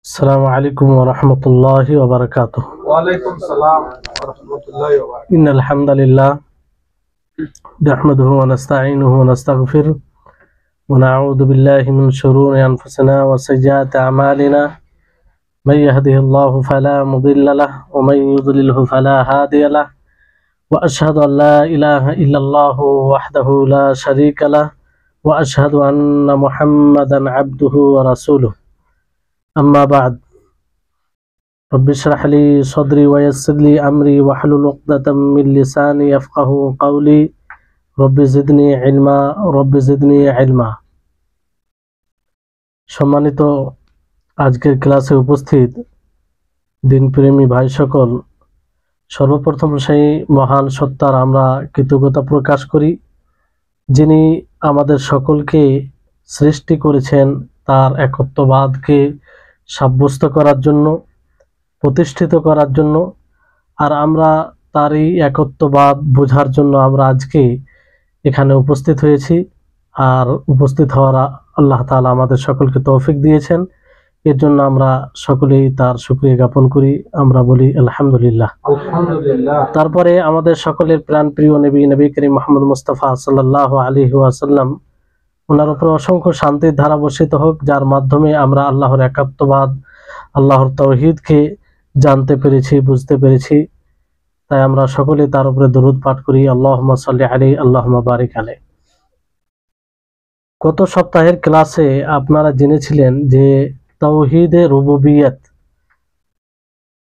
السلام عليكم ورحمة الله وبركاته. وعليكم السلام ورحمة الله وبركاته. إن الحمد لله نحمده ونستعينه ونستغفره ونعوذ بالله من شرور أنفسنا وسيئات أعمالنا. من يهده الله فلا مضل له ومن يضلله فلا هادي له وأشهد أن لا إله إلا الله وحده لا شريك له وأشهد أن محمدا عبده ورسوله. أما بعد رب اشرح لي صدري ويسر لي أمري واحلل عقدة من لساني يفقهوا قولي رب زدني علما رب زدني علما। সম্মানিত আজকের ক্লাসে উপস্থিত দিনপ্রেমী ভাই সকল, সর্বপ্রথম সেই মহান সত্তার আমরা কৃতজ্ঞতা প্রকাশ করি যিনি আমাদের সকলকে সৃষ্টি করেছেন তার একত্ববাদকে সাব্যস্ত করার জন্য, প্রতিষ্ঠিত করার জন্য। আর আমরা তারই একত্ববাদ বোঝার জন্য আমরা আজকে এখানে উপস্থিত হয়েছি। আর উপস্থিত হওয়ার আল্লাহ তাআলা আমাদের সকলকে তৌফিক দিয়েছেন, এর জন্য আমরা সকলেই তার শুকরিয়া জ্ঞাপন করি। আমরা বলি আলহামদুলিল্লাহ। তারপরে আমাদের সকলের প্রাণপ্রিয় নবী করিম মুহাম্মদ মুস্তাফা সাল্লাল্লাহু আলাইহি ওয়াসাল্লাম, ওনার উপর অসংখ্য শান্তির ধারা বর্ষিত হোক, যার মাধ্যমে আমরা আল্লাহর একাত্মবাদ, আল্লাহর তাওহীদকে জানতে পেরেছি, বুঝতে পেরেছি। তাই আমরা সকলে তার উপরে দরুদ পাঠ করি, আল্লাহুম্মা সাল্লি আলাইহি আল্লাহুম্মা বারিক আলাইহি। গত সপ্তাহের ক্লাসে আপনারা জেনেছিলেন যে তাওহীদে রুবুবিয়ত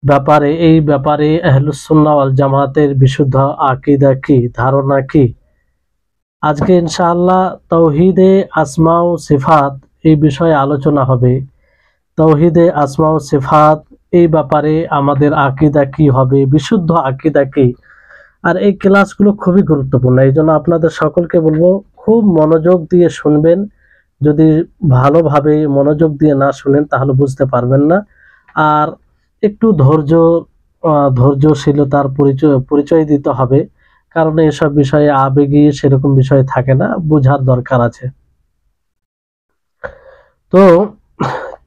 ব্যাপারে, এই ব্যাপারে আহলুস সুন্নাহ ওয়াল জামাতের বিশুদ্ধ আকীদা কি, ধারণা কি। আজকে ইনশাআল্লাহ তাওহীদে আসমা ও সিফাত এই বিষয়ে আলোচনা হবে। তাওহীদে আসমা ও সিফাত এই ব্যাপারে আমাদের আকীদা কি হবে, বিশুদ্ধ আকীদা কি। আর এই ক্লাসগুলো খুবই গুরুত্বপূর্ণ, এই জন্য আপনাদের সকলকে বলবো খুব মনোযোগ দিয়ে শুনবেন। যদি ভালোভাবে মনোযোগ দিয়ে না শুনেন তাহলে বুঝতে পারবেন না। আর একটু ধৈর্যশীলতার পরিচয় দিতে হবে, কারণ এসব বিষয়ে আবেগী সেরকম বিষয় থাকে না, বোঝার দরকার আছে। তো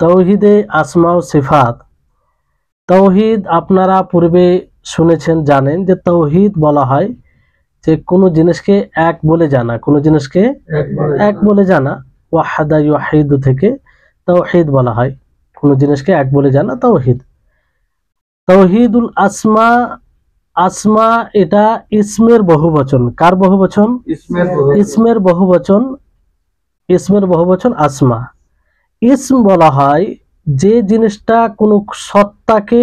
তাওহীদে আসমা ও সিফাত, তাওহীদ আপনারা পূর্বে শুনেছেন, জানেন যে তাওহীদ বলা হয় যে কোনো জিনিসকে এক বলে জানা, কোনো জিনিসকে এক বলে জানা। ওয়াহাদা ইউহিদু থেকে তাওহীদ বলা হয়, কোনো জিনিসকে এক বলে জানা তাওহীদ। তাওহীদুল আসমা, আসমা এটা ইসমের বহুবচন। কার বহুবচন? ইসমের বহুবচন। ইসমের বহুবচন আসমা। ইসম বলা হয় যে জিনিসটা কোনো সত্তাকে,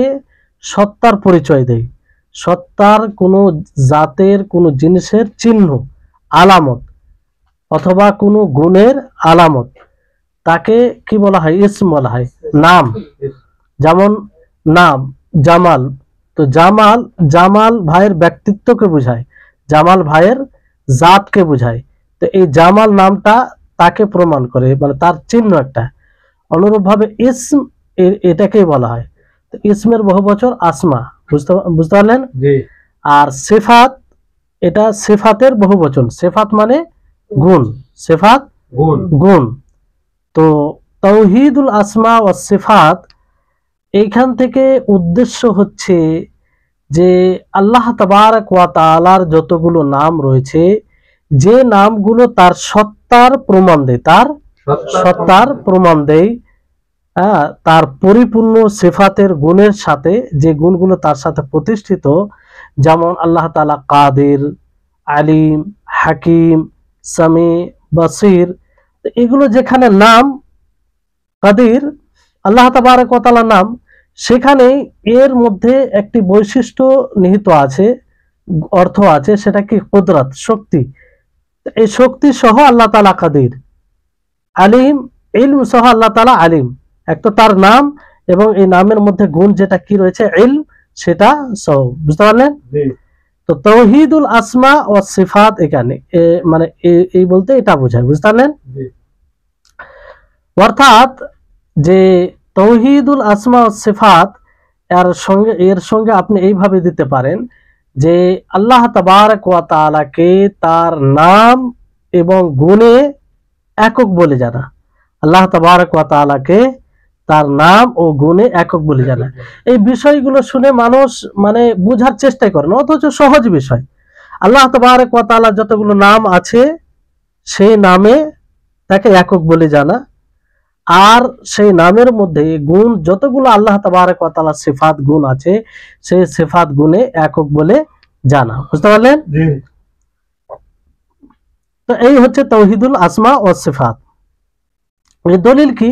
সত্তার পরিচয় দেয়, সত্তার কোনো জাতের, কোনো জিনিসের চিহ্ন, আলামত, অথবা কোনো গুণের আলামত, তাকে কি বলা হয়? ইসম বলা হয়। নাম, যেমন নাম জামাল, তো জামাল, জামাল ভাইয়ের ব্যক্তিত্বকে বোঝায়, জামাল ভাইয়ের জাতকে বোঝায়। তো এই জামাল নামটা তাকে প্রমাণ করে, মানে তার চিহ্ন একটা। অনুরূপভাবে ইসম এটাকেই বলা হয়। তো ইসমের বহুবচন আসমা, বুঝতে পারলেন? আর সিফাত, এটা সিফাতের বহুবচন। সিফাত মানে গুণ, সিফাত গুণ। তো তাওহীদুল আসমা ও সিফাত, এইখান থেকে উদ্দেশ্য হচ্ছে যে আল্লাহ তাবারক ওয়া তাআলার যতগুলো নাম রয়েছে, যে নামগুলো তার সত্তার প্রমাণ দেয়, তার সত্তার প্রমাণ দেয়, তার পরিপূর্ণ সিফাতের গুণের সাথে, যে গুণগুলো তার সাথে প্রতিষ্ঠিত, যেমন আল্লাহ তাআলা কাদির, আলিম, হাকিম, সামি, বাসির। এগুলো যেখানে নাম কাদির, আল্লাহ তাবারক ওয়া তাআলার নাম, সেখানে এর মধ্যে একটি বৈশিষ্ট্য নিহিত আছে, অর্থ আছে, সেটা কি? কুদরত, শক্তি। এই শক্তি সহ আল্লাহ তাআলা কাদির। আলিম, ইলম সহ আল্লাহ তাআলা আলিম। এক তো তার নাম, এবং এই নামের মধ্যে গুণ যেটা কি রয়েছে, ইলম, সেটা সহ। বুঝতে পারলেন? তো তাওহীদুল আসমা ও সিফাত এখানে মানে এই বলতে এটা বোঝায়। বুঝতে পারলেন? অর্থাৎ যে তাওহীদুল আসমা ও সিফাত, এর সঙ্গে আপনি এইভাবে দিতে পারেন যে আল্লাহ তাবারক ওয়া তাআলাকে তার নাম এবং গুণে একক বলে জানা। আল্লাহ তাবারক ওয়া তাআলাকে তার নাম ও গুণে একক বলে জানা। এই বিষয়গুলো শুনে মানুষ মানে বুঝার চেষ্টা করে না, অথচ সহজ বিষয়। আল্লাহ তাবারক ওয়া তাআলা যতগুলো নাম আছে সেই নামে তাকে একক বলে জানা, আর সেই নামের মধ্যে গুণ যতগুলো আল্লাহ তাবারক ওয়া তাআলা সিফাত গুণ আছে সেই সিফাত গুণে একক বলে জানা। বুঝতে পারলেন? তো এই হচ্ছে তাওহীদুল আসমা ও সিফাত। এই দলিল কি?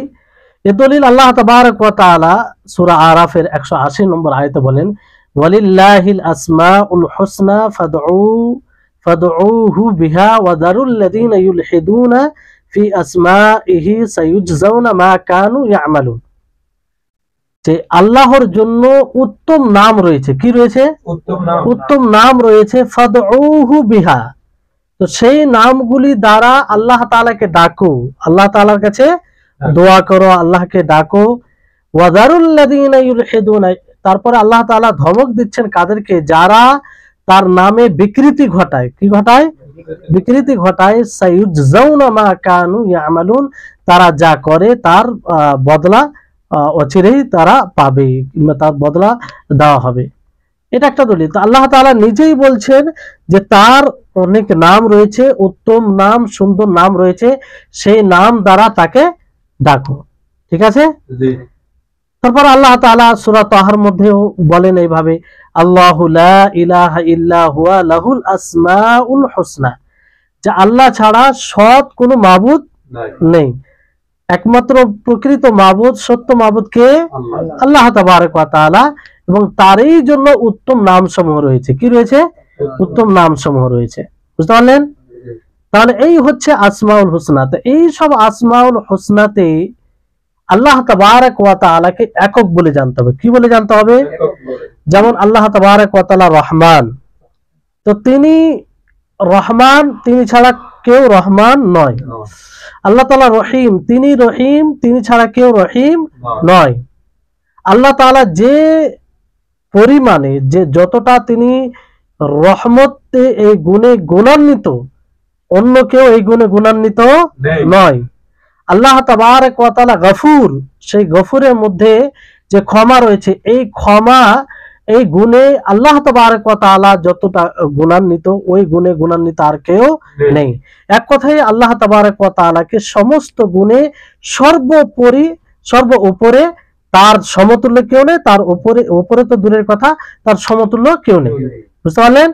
এই দলিল আল্লাহ তাবারক ওয়া তাআলা সূরা আরাফের 180 নম্বর আয়াতে বলেন, ওয়ালিল্লাহিল আসমাউল হুসনা ফাদউহু বিহা ওয়া দারুল লাযিনা ইউলহিদুনা ফি আসমাইহি সায়ুজজাউনা মা কানু ইয়ামালুন। যে আল্লাহর জন্য উত্তম নাম রয়েছে। কি রয়েছে? উত্তম নাম রয়েছে। ফাদউহু বিহা, তো সেই নামগুলি দ্বারা আল্লাহ তাআলাকে ডাকো, আল্লাহ তাআলার কাছে দোয়া করো, আল্লাহকে ডাকো। ওয়াদারুল লাযিনা ইউলহিদুনা, তারপরে আল্লাহ তাআলা ধমক দিচ্ছেন কাদেরকে? যারা তার নামে বিকৃতি ঘটায়। কি ঘটায়? বিকৃতি ঘটায়। সায়ুজজাউনা মা কানু ইয়ামালুন, তারা যা করে তার বদলা অচিরেই তারা পাবে, কিংবা তার বদলা দেওয়া হবে। এটা একটা দলিল। তো আল্লাহ তাআলা নিজেই বলছেন যে তার অনেক নাম রয়েছে, উত্তম নাম, সুন্দর নাম রয়েছে, সেই নাম দ্বারা তাকে ডাকো। ঠিক আছে? তারপর আল্লাহ তাআলা সূরা তাহার মধ্যেও বলেন এইভাবে, আল্লাহু লা ইলাহা ইল্লা হুয়া লাহুল আসমাউল হুসনা, যে আল্লাহ ছাড়া সৎ কোনো মাবুদ নেই, একমাত্র প্রকৃত মাবুদ, সত্য মাবুদ কে? আল্লাহ তাবারক ওয়া তাআলা, এবং তারই জন্য উত্তম নাম সমূহ রয়েছে। কি রয়েছে? উত্তম নাম সমূহ রয়েছে। বুঝতে পারলেন? তাহলে এই হচ্ছে আসমাউল হুসনা। তো এই সব আসমাউল হুসনাতে আল্লাহ তাবারক ওয়া তাআলাকে একক বলে জানতে হবে। কি বলে জানতে হবে? যেমন আল্লাহ তাবারক ওয়া তাআলা রহমান, তো তিনি রহমান, তিনি ছাড়া কেউ রহমান নয়। আল্লাহ তাআলা রহিম, তিনি রহিম, তিনি ছাড়া কেউ রহিম নয়। আল্লাহ তাআলা যে পরিমাণে, যে যতটা তিনি রহমতে এই গুণে গুণান্বিত, অন্য কেউ এই গুণে গুণান্বিত নয়। আল্লাহ তাবারক ওয়া তাআলা গফুর, সেই গফুরের মধ্যে যে ক্ষমা রয়েছে, এই ক্ষমা, এই গুণে আল্লাহ তাবারক ওয়া তাআলা যতটা গুণান্বিত, ওই গুণে গুণান্বিত আর কেউ নেই। এক কথায় আল্লাহ তাবারক ওয়া তাআলাকে সমস্ত গুণে সর্বোপরি, সর্ব উপরে, তার সমতুল্য কেউ নেই, তার উপরে, উপরে তো দূরের কথা, তার সমতুল্য কেউ নেই। বুঝতে পারলেন?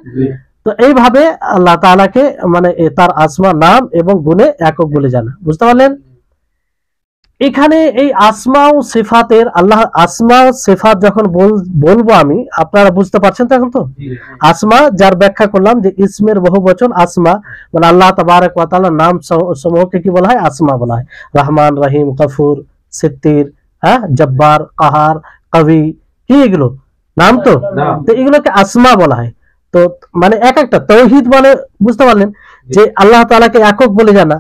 তো এইভাবে আল্লাহ তাআলাকে মানে তার আসমা, নাম এবং গুণে একক বলে জানা। বুঝতে পারলেন? এখানে এই আসমা ও সিফাতের, আল্লাহ আসমা সিফাত যখন বলবো আমি, আপনারা বুঝতে পারছেন তো এখন? তো আসমা যার ব্যাখ্যা করলাম যে ইসমের বহুবচন আসমা, মানে আল্লাহ তাবারক ওয়া তাআলার নাম সমূহকে কি বলা হয়? আসমা বলা হয়। রহমান, রহিম, গফুর, সিত্তির, জব্বার, কাহার, কবি, কি এগুলো নাম? তো এগুলোকে আসমা বলা হয়। তো মানে এক একটা তাওহীদ মানে, বুঝতে পারলেন যে আল্লাহ তাআলাকে একক বলে জানা।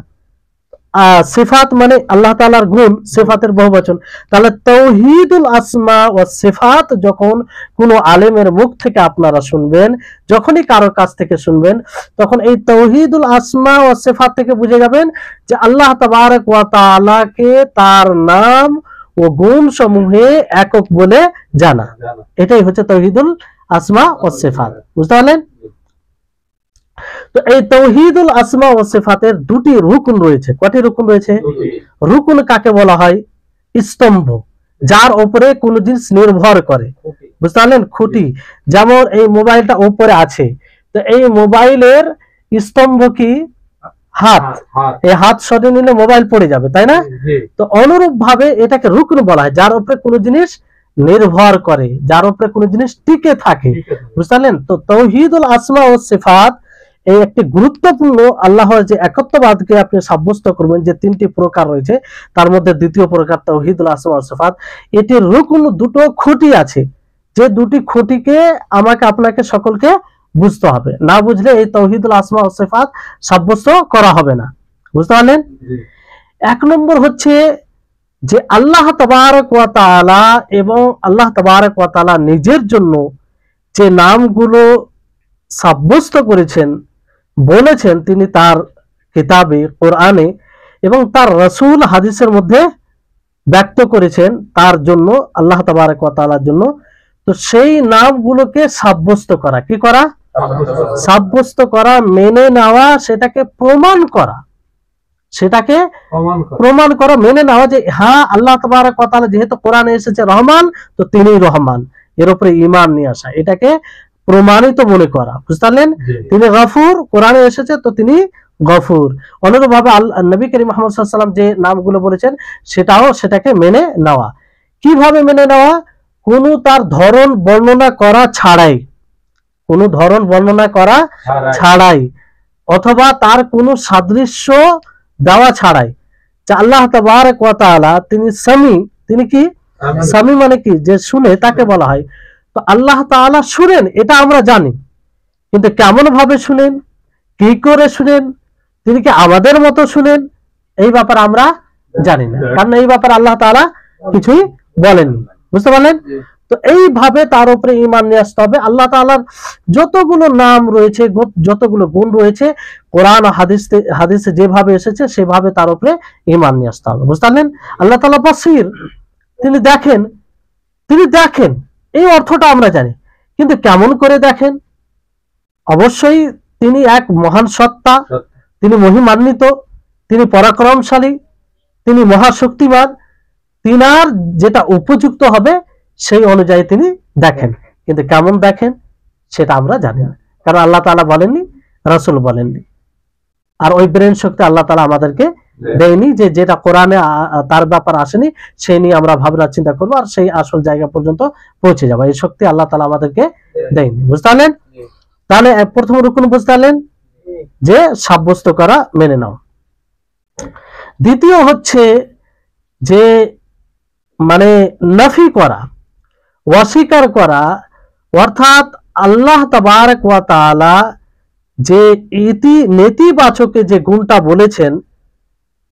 সিফাত মানে আল্লাহ তাআলার গুণ, সিফাতের বহুবচন। তাহলে তাওহীদুল আসমা ওয়া সিফাত যখন কোনো আলেমের মুখ থেকে আপনারা শুনবেন, যখনই কারোর কাছ থেকে শুনবেন, তখন এই তাওহীদুল আসমা ওয়া সিফাত থেকে বুঝে যাবেন যে আল্লাহ তাবারক ওয়া তাআলাকে তার নাম ও গুণ সমূহে একক বলে জানা। এটাই হচ্ছে তাওহীদুল আসমা ওয়া সিফাত। বুঝতে পারলেন? তো এই তাওহীদুল আসমা ওয়া সিফাতের দুটি রুকন রয়েছে। কয়টি রুকন রয়েছে? রুকন কাকে বলা হয়? স্তম্ভ, যার উপরে কোন জিনিস নির্ভর করে। বুঝতে পারলেন? খুঁটি। যেমন এই মোবাইলটা উপরে আছে, তো এই মোবাইলের স্তম্ভ কি? হাত। এই হাত সরিয়ে নিলে মোবাইল পড়ে যাবে, তাই না? তো অনুরূপ ভাবে এটাকে রুকন বলা হয়, যার উপরে কোন জিনিস নির্ভর করে, যার উপরে কোন জিনিস টিকে থাকে। বুঝতে পারলেন? তো তাওহীদুল আসমা ও সিফাত এই একটি গুরুত্বপূর্ণ, আল্লাহর যে একত্ববাদকে আপনি সাব্যস্ত করবেন, যে তিনটি প্রকার রয়েছে তার মধ্যে দ্বিতীয় প্রকার তাওহীদুল আসমা ওয়া সিফাত, এটির রুকন দুটো খুঁটি আছে, যে দুটি খুঁটিকে আমাকে, আপনাকে, সকলকে বুঝতে হবে। না বুঝলে এই তাওহীদুল আসমা ওয়া সিফাত সাব্যস্ত করা হবে না। বুঝতে পারলেন? এক নম্বর হচ্ছে যে আল্লাহ তাবারক ওয়া তাআলা, এবং আল্লাহ তাবারক ওয়া তাআলা নিজের জন্য যে নামগুলো সাব্যস্ত করেছেন, বলেছেন তিনি তার কিতাবে, কোরআনে, এবং তার রাসূল হাদিসের মধ্যে ব্যক্ত করেছেন তার জন্য, আল্লাহ তাবারক ওয়া তাআলার জন্য। তো সেই নামগুলোকে সাব্যস্ত করা, কি করা? সাব্যস্ত করা, মেনে নেওয়া, সেটাকে প্রমাণ করা, সেটাকে প্রমাণ করা, মেনে নেওয়া যে হ্যাঁ আল্লাহ তাবারক ওয়া তাআলা যেহেতু কোরআনে এসেছে রহমান, তো তিনি রহমান, এর উপরে ঈমান নিয়ে আসা, এটাকে প্রমাণিত মনে করা। বুঝতে পারলেন? তিনি গফুর, কোরআনে এসেছে তো তিনি গফুর। অনুরূপভাবে নবী করিম মুহাম্মদ সাল্লাল্লাহু আলাইহি ওয়াসাল্লাম যে নামগুলো বলেছেন সেটাকে মেনে নেওয়া। কিভাবে মেনে নেওয়া? কোন তার ধরন বর্ণনা করা ছাড়াই, কোন ধরন বর্ণনা করা ছাড়াই, অথবা তার কোনো সাদৃশ্য দেওয়া ছাড়াই। যে আল্লাহ তাবারক ওয়া তাআলা তিনি সামি, তিনি কি? সামি মানে কি? যে শুনে, তাকে বলা হয়। তো আল্লাহ তাআলা শুনেন এটা আমরা জানি, কিন্তু কেমন ভাবে শুনেন, কি করে শুনেন, তিনি কি আমাদের মতো শুনেন, এই ব্যাপারে আমরা জানি না, কারণ এই ব্যাপারে আল্লাহ তাআলা কিছুই বলেননি। বুঝতে পারলেন? তো এইভাবে তার উপরে ঈমান নিয়ে আসতে হবে। আল্লাহ তাআলার যতগুলো নাম রয়েছে, যতগুলো গুণ রয়েছে, কোরআন ও হাদিসে যেভাবে এসেছে সেভাবে তার উপরে ঈমান নিয়ে আসতে হবে। বুঝতে পারলেন? আল্লাহ তাআলা বাসীর, তিনি দেখেন, তিনি দেখেন, এই অর্থটা আমরা জানি, কিন্তু কেমন করে দেখেন? অবশ্যই তিনি এক মহান সত্তা, তিনি মহিমান্বিত, তিনি পরাক্রমশালী, তিনি মহাশক্তিমান, তিনার যেটা উপযুক্ত হবে সেই অনুযায়ী তিনি দেখেন, কিন্তু কেমন দেখেন সেটা আমরা জানি না, কারণ আল্লাহ তাআলা বলেননি, রাসূল বলেননি। আর ওই ব্রেন শক্তি আল্লাহ তাআলা আমাদেরকে দেয়নি, যে যেটা কোরআনে তার ব্যাপার আসেনি সেই নিয়ে আমরা ভাবনা চিন্তা করবো আর সেই আসল জায়গা পর্যন্ত পৌঁছে যাবো, এই শক্তি আল্লাহ তাআলা আমাদেরকে দেয়নি। বুঝতে পারলেন? তাহলে প্রথম রুকন বুঝতে পারলেন যে সাব্যস্ত করা, মেনে নাও। দ্বিতীয় হচ্ছে যে মানে নফি করা, অস্বীকার করা, অর্থাৎ আল্লাহ তাবারক ওয়া তাআলা যে নেতিবাচক যে গুণটা বলেছেন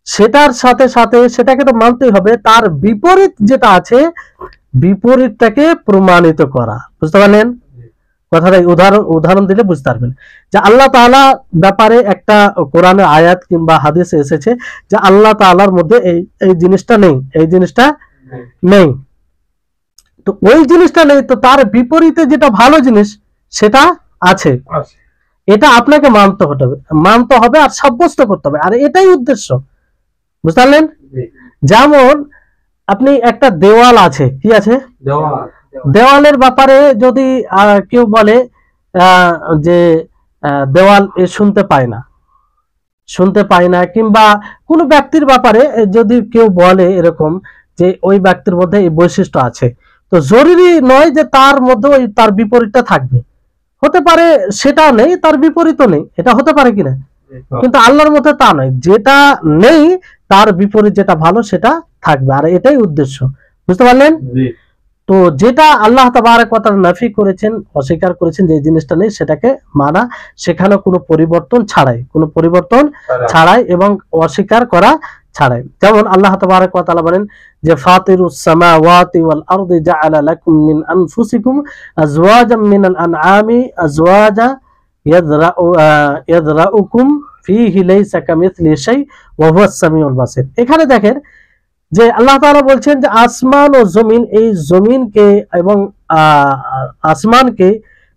সেটার সাথে সাথে সেটাকে তো মানতেই হবে, তার বিপরীত যেটা আছে বিপরীতটাকে প্রমাণিত করা। বুঝতে পারলেন কথাটা? উদাহরণ দিলে বুঝতে পারবেন যে আল্লাহ তাআলা ব্যাপারে একটা কোরআনের আয়াত কিংবা হাদিসে এসেছে যে আল্লাহ তাআলার মধ্যে এই জিনিসটা নেই, এই জিনিসটা নেই, তো ওই জিনিসটা নেই, তো তার বিপরীতে যেটা ভালো জিনিস সেটা আছে, এটা আপনাকে মানতে হবে আর সাব্যস্ত করতে হবে, আর এটাই উদ্দেশ্য। বুঝতে পারলেন? যেমন আপনি একটা দেওয়াল আছে, কি আছে? দেওয়ালের ব্যাপারে যদি কেউ বলে যে দেওয়াল শুনতে পায় না, কিংবা কোনো ব্যক্তির ব্যাপারে যদি কেউ বলে এরকম যে ওই ব্যক্তির মধ্যে এই বৈশিষ্ট্য আছে, তো জরুরি নয় যে তার মধ্যে ওই তার বিপরীতটা থাকবে, হতে পারে সেটা নেই, তার বিপরীতও নেই, এটা হতে পারে কিনা, কিন্তু আল্লাহর মধ্যে তা নয়, যেটা নেই তার বিপরীত যেটা ভালো সেটা থাকবে, আর এটাই উদ্দেশ্য। বুঝতে পারলেন? তো যেটা আল্লাহ তাবারক ওয়া তাআলা নাফি করেছেন, অস্বীকার করেছেন, যে জিনিসটা নেই সেটাকে মানা, সেখানে কোনো পরিবর্তন ছাড়াই এবং অস্বীকার করা ছাড়াই। যেমন আল্লাহ তাবারক ওয়া তাআলা বলেন যে ফাতিরুস সামাওয়াতি ওয়াল আরদি জাআলা লাকুম মিন আনফুসিকুম আজওয়াজাম মিনাল আনআমি আজওয়াজা ইয়াদরাউকুম ফীহি লাইসা কামিথলিহি শাই ওয়া হুয়াস সামিউল বাসির। এখানে দেখেন যে আল্লাহ তাআলা বলছেন যে আসমান ও জমিন, এই জমিনকে এবং আসমানকে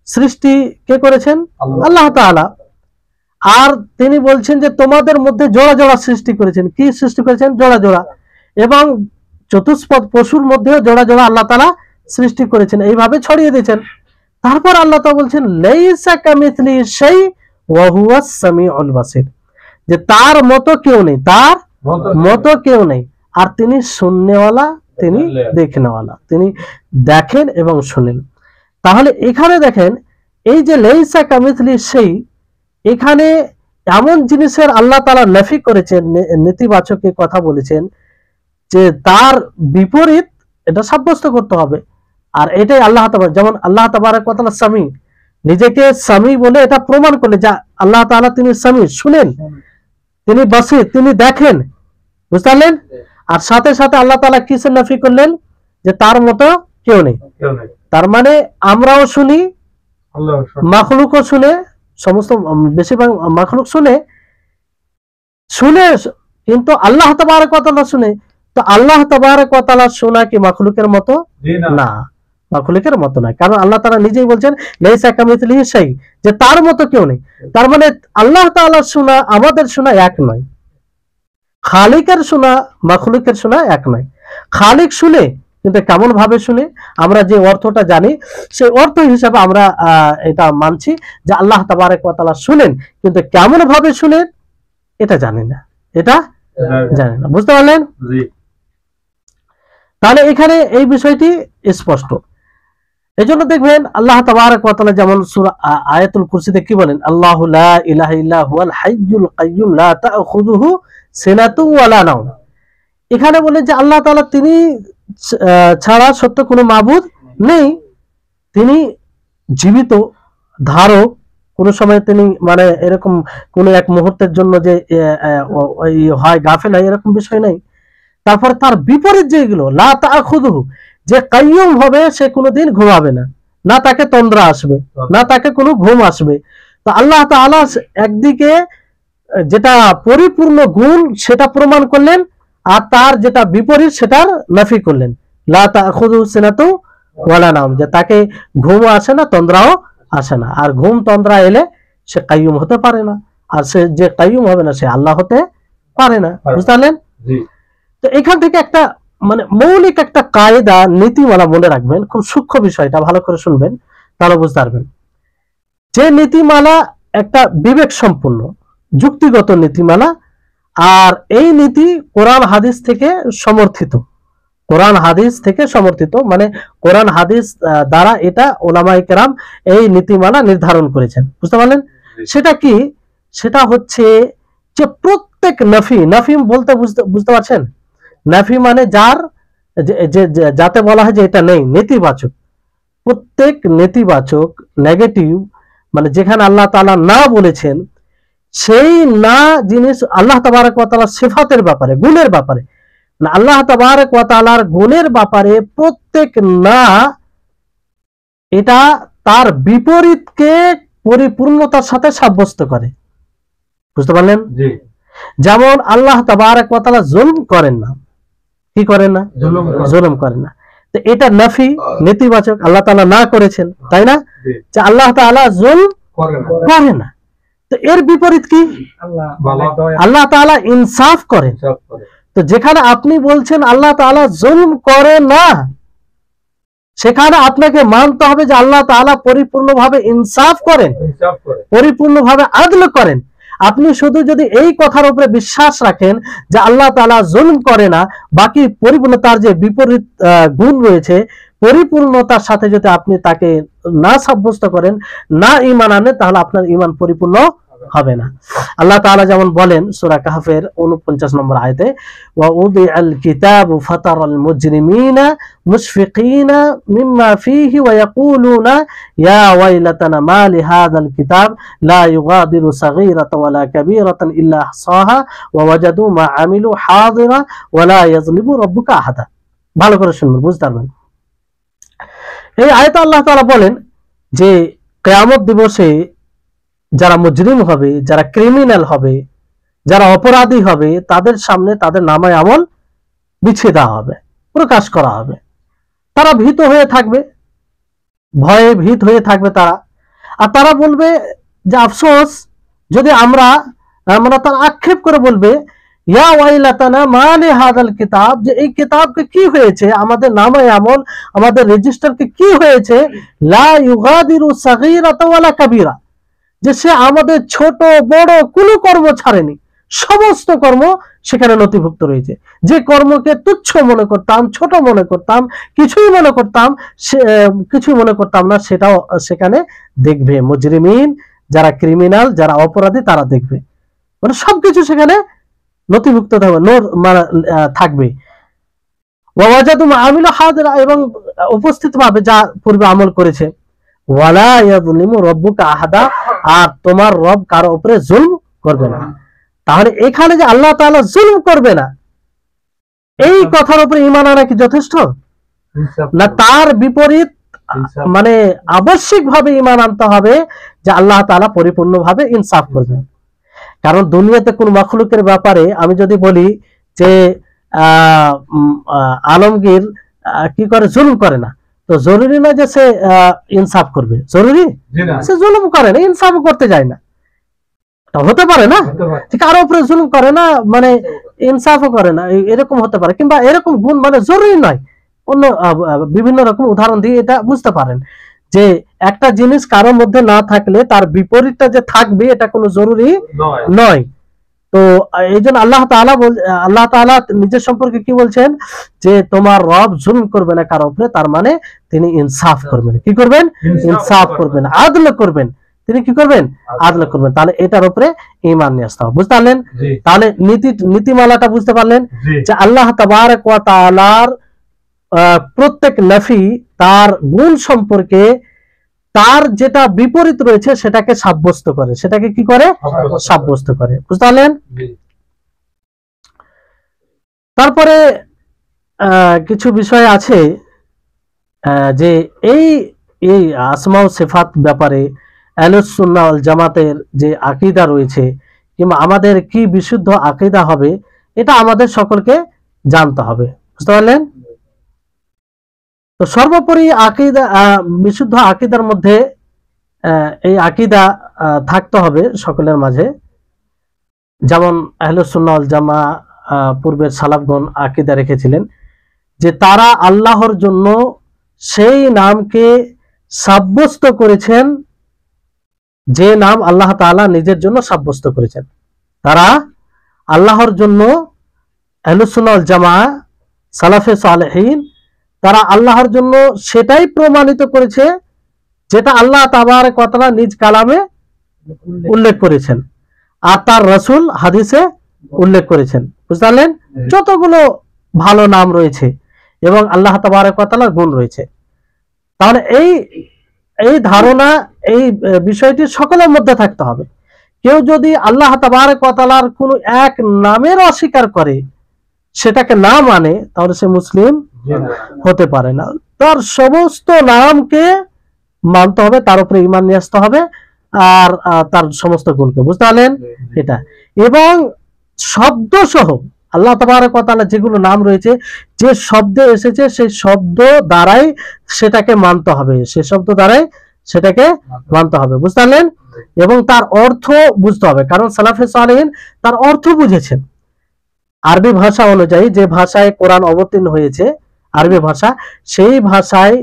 সৃষ্টি কে করেছেন? আল্লাহ তাআলা। আর তিনি বলছেন যে তোমাদের মধ্যে জোড়া জোড়া সৃষ্টি করেছেন। কি সৃষ্টি করেছেন? জোড়া জোড়া। এবং চতুষ্পদ পশুর মধ্যেও জোড়া জোড়া আল্লাহ তাআলা সৃষ্টি করেছেন, এইভাবে ছড়িয়ে দিয়েছেন। তারপর আল্লাহ তাআলা বলছেন লাইসা কামিথলিহি শাই ওয়া হুয়াস সামিউল বাসির, যে তার মতো কেউ নেই, তার মতো কেউ নেই, আর তিনি শুননেওয়ালা, তিনি দেখনেওয়ালা, তিনি দেখেন এবং শুনেন। তাহলে এখানে দেখেন এই যে লাইসা কামিথলিহি শাই, এখানে এমন জিনিসের আল্লাহ তাআলা নাফি করেছেন, নেতিবাচক কথা বলেছেন, যে তার বিপরীত এটা সাব্যস্ত করতে হবে। আর এটাই আল্লাহ তাআলা, যেমন আল্লাহ তাবারক ওয়া তাআলা সামি, নিজেকে সামি বলে এটা প্রমাণ করলে যে আল্লাহ তাআলা তিনি সামি, শুনেন, তিনি বাসির, তিনি দেখেন। বুঝতে পারলেন? আর সাথে সাথে আল্লাহ তাআলা কিসের নাফি করলেন? যে তার মতো কেউ নেই। তার মানে আমরাও শুনি, মাখলুকও শুনে, সমস্ত বেশিরভাগ মাখলুক শুনে, কিন্তু আল্লাহ তাবারক ওয়া তাআলা শুনে, তো আল্লাহ তাবারক ওয়া তাআলা শোনা কি মাখলুকের মতো? জি না। না, মাখলুকের মতো নয়। কারণ আল্লাহ তাআলা নিজেই বলছেন লাইসা কামিসলিহি শাই, যে তার মতো কেউ নেই। তার মানে আল্লাহ তাআলার শোনা আমাদের শোনা এক নয়, খালিকের শোনা মাখলুকের শোনা এক নয়। খালিক শুনে, কিন্তু কেমন ভাবে শুনে, আমরা যে অর্থটা জানি সেই অর্থ হিসাবে আমরা এটা মানছি যে আল্লাহ তাবারক ওয়া তাআলা শুনেন, কিন্তু কেমন ভাবে শুনেন এটা জানি না, এটা জানি না। বুঝতে পারলেন? জি। তাহলে এখানে এই বিষয়টি স্পষ্ট। এই জন্য দেখবেন আল্লাহ তাবারক ওয়া তাআলা যেমন সূরা আয়াতুল কুরসিতে কি বলেন, আল্লাহু লা ইলাহা ইল্লা হুয়াল হাইয়ুল কাইয়্যুম লা তা'খুযুহু সিনাতুন ওয়া লা নাওম। এখানে বলে যে আল্লাহ তাআলা তিনি ছাড়া সত্য কোনো মাবুদ নেই, তিনি জীবিত, ধারক, কোন সময় তিনি মানে এরকম কোন এক মুহূর্তের জন্য যে হয় গাফেল হয় এরকম বিষয় নাই। তারপর তার বিপরীত যেগুলো, লা তা'খুযুহু, যে কাইয়্যুম হবে সে কোনোদিন ঘুমাবে না, না তাকে তন্দ্রা আসবে, না তাকে কোনো ঘুম আসবে। তো আল্লাহ তাআলা একদিকে যেটা পরিপূর্ণ গুণ সেটা প্রমাণ করলেন, আর তার যেটা বিপরীত সেটার নাফি করলেন, লা তা'খুযুহু সিনাতুন ওয়া লা নাওম, যে তাকে ঘুমও আসে না, তন্দ্রাও আসে না। আর ঘুম তন্দ্রা এলে সে কাইয়্যুম হতে পারে না, আর সে যে কাইয়্যুম হবে না সে আল্লাহ হতে পারে না। বুঝতে পারলেন? জি। তো এখান থেকে একটা মানে মৌলিক একটা কায়দা নীতিমালা মনে রাখবেন, খুব সূক্ষ্ম বিষয়টা ভালো করে শুনবেন, তাহলে বুঝতে পারবেন। যে নীতিমালা একটা বিবেক সম্পূর্ণ যুক্তিগত নীতিমালা, আর এই নীতি কোরআন হাদিস থেকে সমর্থিত, কোরআন হাদিস থেকে সমর্থিত, মানে কোরআন হাদিস দ্বারা এটা ওলামায়ে কেরাম এই নীতিমালা নির্ধারণ করেছেন। বুঝতে পারলেন? সেটা কি? সেটা হচ্ছে যে প্রত্যেক নাফি, নাফি বলতে বুঝতে পারছেন? নাফি মানে যার যাতে বলা হয় যে এটা নেই, নেতিবাচক। প্রত্যেক নেতিবাচক, নেগেটিভ, মানে যেখানে আল্লাহ তাআলা না বলেছেন সেই না জিনিস আল্লাহ তাবারক ওয়া তাআলার সিফাতের ব্যাপারে, গুণের ব্যাপারে, মানে আল্লাহ তাবারক ওয়া তাআলার গুণের ব্যাপারে প্রত্যেক না এটা তার বিপরীতকে পরিপূর্ণতার সাথে সাব্যস্ত করে। বুঝতে পারলেন? জি। যেমন আল্লাহ তাবারক ওয়া তাআলা জুলম করেন না, কি করেন না? জুলম করেন না। তো এটা নাফি, নেতিবাচক, আল্লাহ তাআলা না করেছেন, তাই না? যে আল্লাহ তাআলা জুলম করে না। তো এর বিপরীত কি? আল্লাহ তাআলা ইনসাফ করেন। তো যেখানে আপনি বলছেন আল্লাহ তাআলা জুলম করে না, সেখানে আপনাকে মানতে হবে যে আল্লাহ তাআলা পরিপূর্ণভাবে ইনসাফ করেন, পরিপূর্ণভাবে আদল করেন। আপনি শুধু যদি এই কথার উপরে বিশ্বাস রাখেন যে আল্লাহ তাআলা জুলম করে না, বাকি পরিপূর্ণ তার যে বিপরীত গুণ রয়েছে পরিপূর্ণতার সাথে যদি আপনি তাকে না সাব্যস্ত করেন, না ঈমান আনেন, তাহলে আপনার ঈমান পরিপূর্ণ হবে না। আল্লাহ তাআলা যেমন বলেন সূরা কাহফের 49 নম্বর আয়াতে, ওয়া উদিআল কিতাবু ফাতারাল মুজরিমিনা মুশফিকিনা মিম্মা ফীহি ওয়া ইয়াকুলুনা ইয়া ওয়াইলাতানা মা লিহাযাল কিতাব লা ইউগাদিরু সাগীরাতান ওয়ালা কাবীরাতান ইল্লা আহসাহা ওয়া ওয়াজাদু মা আমিলু হাদিরা ওয়া লা ইয়াজলিমু রাব্বুকা আহাদা। ভালো করে শুনবেন, বুঝতে পারবেন। এই আয়াতে আল্লাহ তাআলা বলেন যে কিয়ামত দিবসে যারা মুজরিম হবে, যারা ক্রিমিনাল হবে, যারা অপরাধী হবে, তাদের সামনে তাদের নামায়ে আমল বিছিয়ে দেওয়া হবে, প্রকাশ করা হবে। তারা ভীত হয়ে থাকবে, ভয়ে ভীত হয়ে থাকবে তারা। আর তারা বলবে যে আফসোস, যদি আমরা তারা আক্ষেপ করে বলবে ইয়া ওয়াইলাতানা মা লিহাযাল কিতাব, যে এই কিতাবকে কি হয়েছে, আমাদের নামায়ে আমল, আমাদের রেজিস্টারকে কি হয়েছে, লা ইউগাদিরু সাগীরাতান ওয়ালা কাবীরা, যে সে আমাদের ছোট বড় কোনো কর্ম ছাড়েনি, সমস্ত কর্ম সেখানে নথিভুক্ত রয়েছে। যে কর্মকে তুচ্ছ মনে করতাম, ছোট মনে করতাম, কিছুই মনে করতাম না, সেটাও সেখানে দেখবে। মুজরিমিন, যারা ক্রিমিনাল, যারা অপরাধী, তারা দেখবে, মানে সবকিছু সেখানে নথিভুক্ত থাকবে। ওয়া ওয়াজাদু মা আমিলু হাদিরা, এবং উপস্থিত পাবে যা পূর্বে আমল করেছে। ওয়ালা ইয়াযলিমু রাব্বুকা আহাদা, আর তোমার রব কারো উপরে জুলম করবে না। তাহলে এখানে যে আল্লাহ তাআলা জুলম করবে না, এই কথার উপরে ঈমান আনা কি যথেষ্ট না? তার বিপরীত মানে আবশ্যিকভাবে ঈমান আনতে হবে যে আল্লাহ তাআলা পরিপূর্ণভাবে ইনসাফ করবেন। কারণ দুনিয়াতে কোন মাখলুকের ব্যাপারে আমি যদি বলি যে আলমগীর কি করে, জুলুম করে না, তো জরুরি না যে সে ইনসাফ করবে, জরুরি সে জুলুম করে না, ইনসাফ করতে যায় না, হতে পারে না, কারো উপরে জুলুম করে না মানে ইনসাফও করে না, এরকম হতে পারে, কিংবা এরকম গুণ মানে জরুরি নয়। অন্য বিভিন্ন রকম উদাহরণ দিয়ে এটা বুঝতে পারেন যে একটা জিনিস কারোর মধ্যে না থাকলে তার বিপরীতটা যে থাকবে এটা কোনো জরুরি নয়। তো এই জন্য আল্লাহ তাআলা নিজের সম্পর্কে কি বলছেন যে তোমার রব জুলম করবে না কারো উপরে, তার মানে তিনি ইনসাফ করবেন। কি করবেন? ইনসাফ করবেন, আদল করবেন। তিনি কি করবেন? আদল করবেন। তাহলে এটার উপরে ঈমান নিয়ে আসতে হবে। বুঝতে পারলেন? তাহলে নীতিমালাটা বুঝতে পারলেন যে আল্লাহ তাবারক ওয়া তাআলার প্রত্যেক নফি তার গুণ সম্পর্কে তার যেটা বিপরীত রয়েছে সেটাকে সাব্যস্ত করে, সেটাকে কি করে? সাব্যস্ত করে। বুঝতে পারলেন? তারপরে কিছু বিষয় আছে যে এই আসমা ও সিফাত ব্যাপারে আহলুস সুন্নাহ ওয়াল জামাতের যে আকীদা রয়েছে কিংবা আমাদের কি বিশুদ্ধ আকীদা হবে এটা আমাদের সকলকে জানতে হবে। বুঝতে পারলেন? তো সর্বোপরি আকীদা, বিশুদ্ধ আকীদার মধ্যে এই আকীদা থাকতে হবে সকলের মাঝে। যেমন আহলুস সুন্নাহ ওয়াল জামা পূর্বের সালাফগণ আকীদা রেখেছিলেন যে তারা আল্লাহর জন্য সেই নামকে সাব্যস্ত করেছেন যে নাম আল্লাহ তাআলা নিজের জন্য সাব্যস্ত করেছেন। তারা আল্লাহর জন্য, আহলুস সুন্নাহ ওয়াল জামা সালাফে সালেহিন, তারা আল্লাহর জন্য সেটাই প্রমাণিত করেছে যেটা আল্লাহ তাবারক ওয়া তাআলা নিজ কালামে উল্লেখ করেছেন আর তার রাসূল হাদিসে উল্লেখ করেছেন। বুঝতে পারলেন? যতগুলো ভালো নাম রয়েছে এবং আল্লাহ তাবারক ওয়া তাআলার গুণ রয়েছে। তাহলে এই ধারণা, এই বিষয়টি সকলের মধ্যে থাকতে হবে। কেউ যদি আল্লাহ তাবারক ওয়া তাআলার কোনো এক নামের অস্বীকার করে, সেটাকে না মানে, তাহলে সে মুসলিম হতে পারে না। তার সমস্ত নামকে মানতে হবে, তার উপরে ঈমান নিয়ে আসতে হবে আর তার সমস্ত গুণকে। বুঝতে পারলেন? এটা এবং শব্দ সহ আল্লাহ তাবারক ওয়া তাআলা যেগুলো নাম রয়েছে, যে শব্দে এসেছে সেই শব্দ দ্বারাই সেটাকে মানতে হবে, সেই শব্দ দ্বারাই সেটাকে মানতে হবে। বুঝতে পারলেন? এবং তার অর্থ বুঝতে হবে, কারণ সালাফে সালেহিন তার অর্থ বুঝেছেন। আরবি ভাষা অনুযায়ী যে ভাষায় কোরআন অবতীর্ণ হয়েছে, আরবি ভাষা, সেই ভাষায়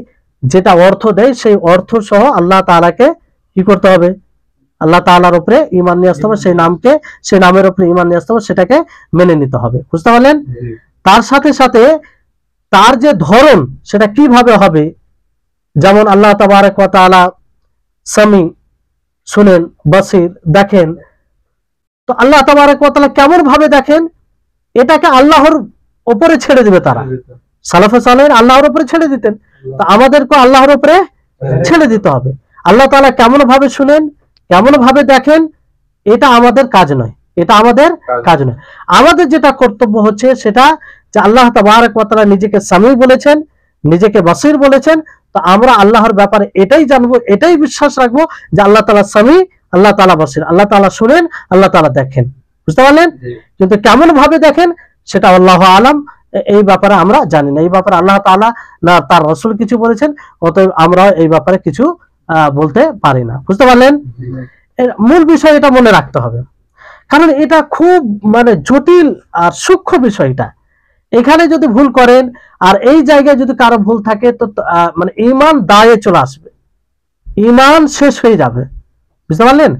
যেটা অর্থ দেয় সেই অর্থ সহ আল্লাহ তাআলাকে কি করতে হবে? আল্লাহ তাআলার উপরে ঈমান নিয়ে আসতে হবে, সেই নামকে, সেই নামের উপরে ঈমান নিয়ে আসতে হবে, সেটাকে মেনে নিতে হবে। বুঝতে পারলেন? তার সাথে সাথে তার যে ধরন সেটা কিভাবে হবে, যেমন আল্লাহ তাবারক ওয়া তাআলা সামি, শুনেন, বাসির, দেখেন। তো আল্লাহ তাবারক ওয়া তাআলা কেমন ভাবে দেখেন এটাকে আল্লাহর উপরে ছেড়ে দিবে তারা। সালাফে সালেহিন আল্লাহর উপরে ছেড়ে দিতেন, তো আমাদেরকে আল্লাহর উপরে ছেড়ে দিতে হবে। আল্লাহ তাআলা কেমন ভাবে শুনেন, কেমন ভাবে দেখেন, এটা আমাদের কাজ নয়, এটা আমাদের কাজ নয়। আমাদের যেটা কর্তব্য হচ্ছে সেটা যে আল্লাহ তাবারক ওয়া তাআলা নিজেকে সামি বলেছেন, নিজেকে বাসির বলেছেন। তো আমরা আল্লাহর ব্যাপারে এটাই জানবো, এটাই বিশ্বাস রাখবো যে আল্লাহ তাআলা সামি, আল্লাহ তাআলা বাসির, আল্লাহ তাআলা শুনেন, আল্লাহ তাআলা দেখেন। বুঝতে পারলেন? কিন্তু কেমন ভাবে দেখেন সেটা আল্লাহু আলাম, এই ব্যাপারে আমরা জানি না। এই ব্যাপারে আল্লাহ তাআলা না তার রাসূল কিছু বলেছেন, অতএব আমরা এই ব্যাপারে কিছু বলতে পারি না। বুঝতে পারলেন? মূল বিষয় এটা মনে রাখতে হবে, কারণ এটা খুব মানে জটিল আর সূক্ষ্ম বিষয়টা। এখানে যদি ভুল করেন আর এই জায়গায় যদি কারো ভুল থাকে তো মানে ঈমান দায়ে চলে আসবে, ঈমান শেষ হয়ে যাবে। বুঝতে পারলেন?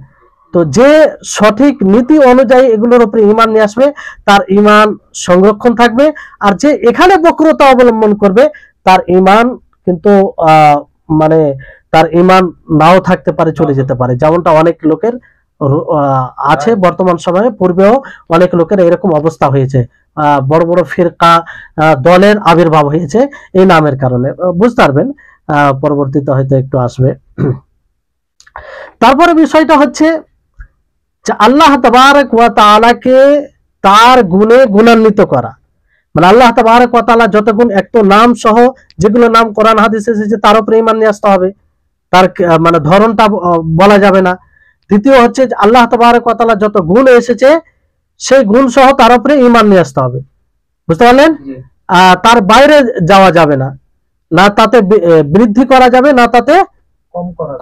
তো যে সঠিক নীতি অনুযায়ী এগুলোর উপরে ঈমান নিয়ে আসবে তার ঈমান সংরক্ষণ থাকবে, আর যে এখানে বক্রতা অবলম্বন করবে তার ঈমান কিন্তু মানে তার ঈমান নাও থাকতে পারে, চলে যেতে পারে। যেমনটা অনেক লোকের আছে বর্তমান সময়ে, পূর্বেও অনেক লোকের এরকম অবস্থা হয়েছে। বড় বড় ফিরকা দলের আবির্ভাব হয়েছে এই নামের কারণে। বুঝতে পারবেন, পরবর্তীতে হয়তো একটু আসবে। তারপরে বিষয়টা হচ্ছে যে আল্লাহ তাবারক ওয়া তাআলাকে তার গুণে গুণান্বিত করা, মানে আল্লাহ তাবারক ওয়া তাআলা যত গুণ, এক তো নাম সহ যেগুলো নাম কোরআন হাদিসে এসেছে তার উপরে ঈমান নিয়ে আসতে হবে, তার মানে ধরনটা বলা যাবে না। দ্বিতীয় হচ্ছে যে আল্লাহ তাবারক ওয়া তাআলা যত গুণ এসেছে সেই গুণ সহ তার উপরে ঈমান নিয়ে আসতে হবে। বুঝতে পারলেন? তার বাইরে যাওয়া যাবে না, না তাতে বৃদ্ধি করা যাবে, না তাতে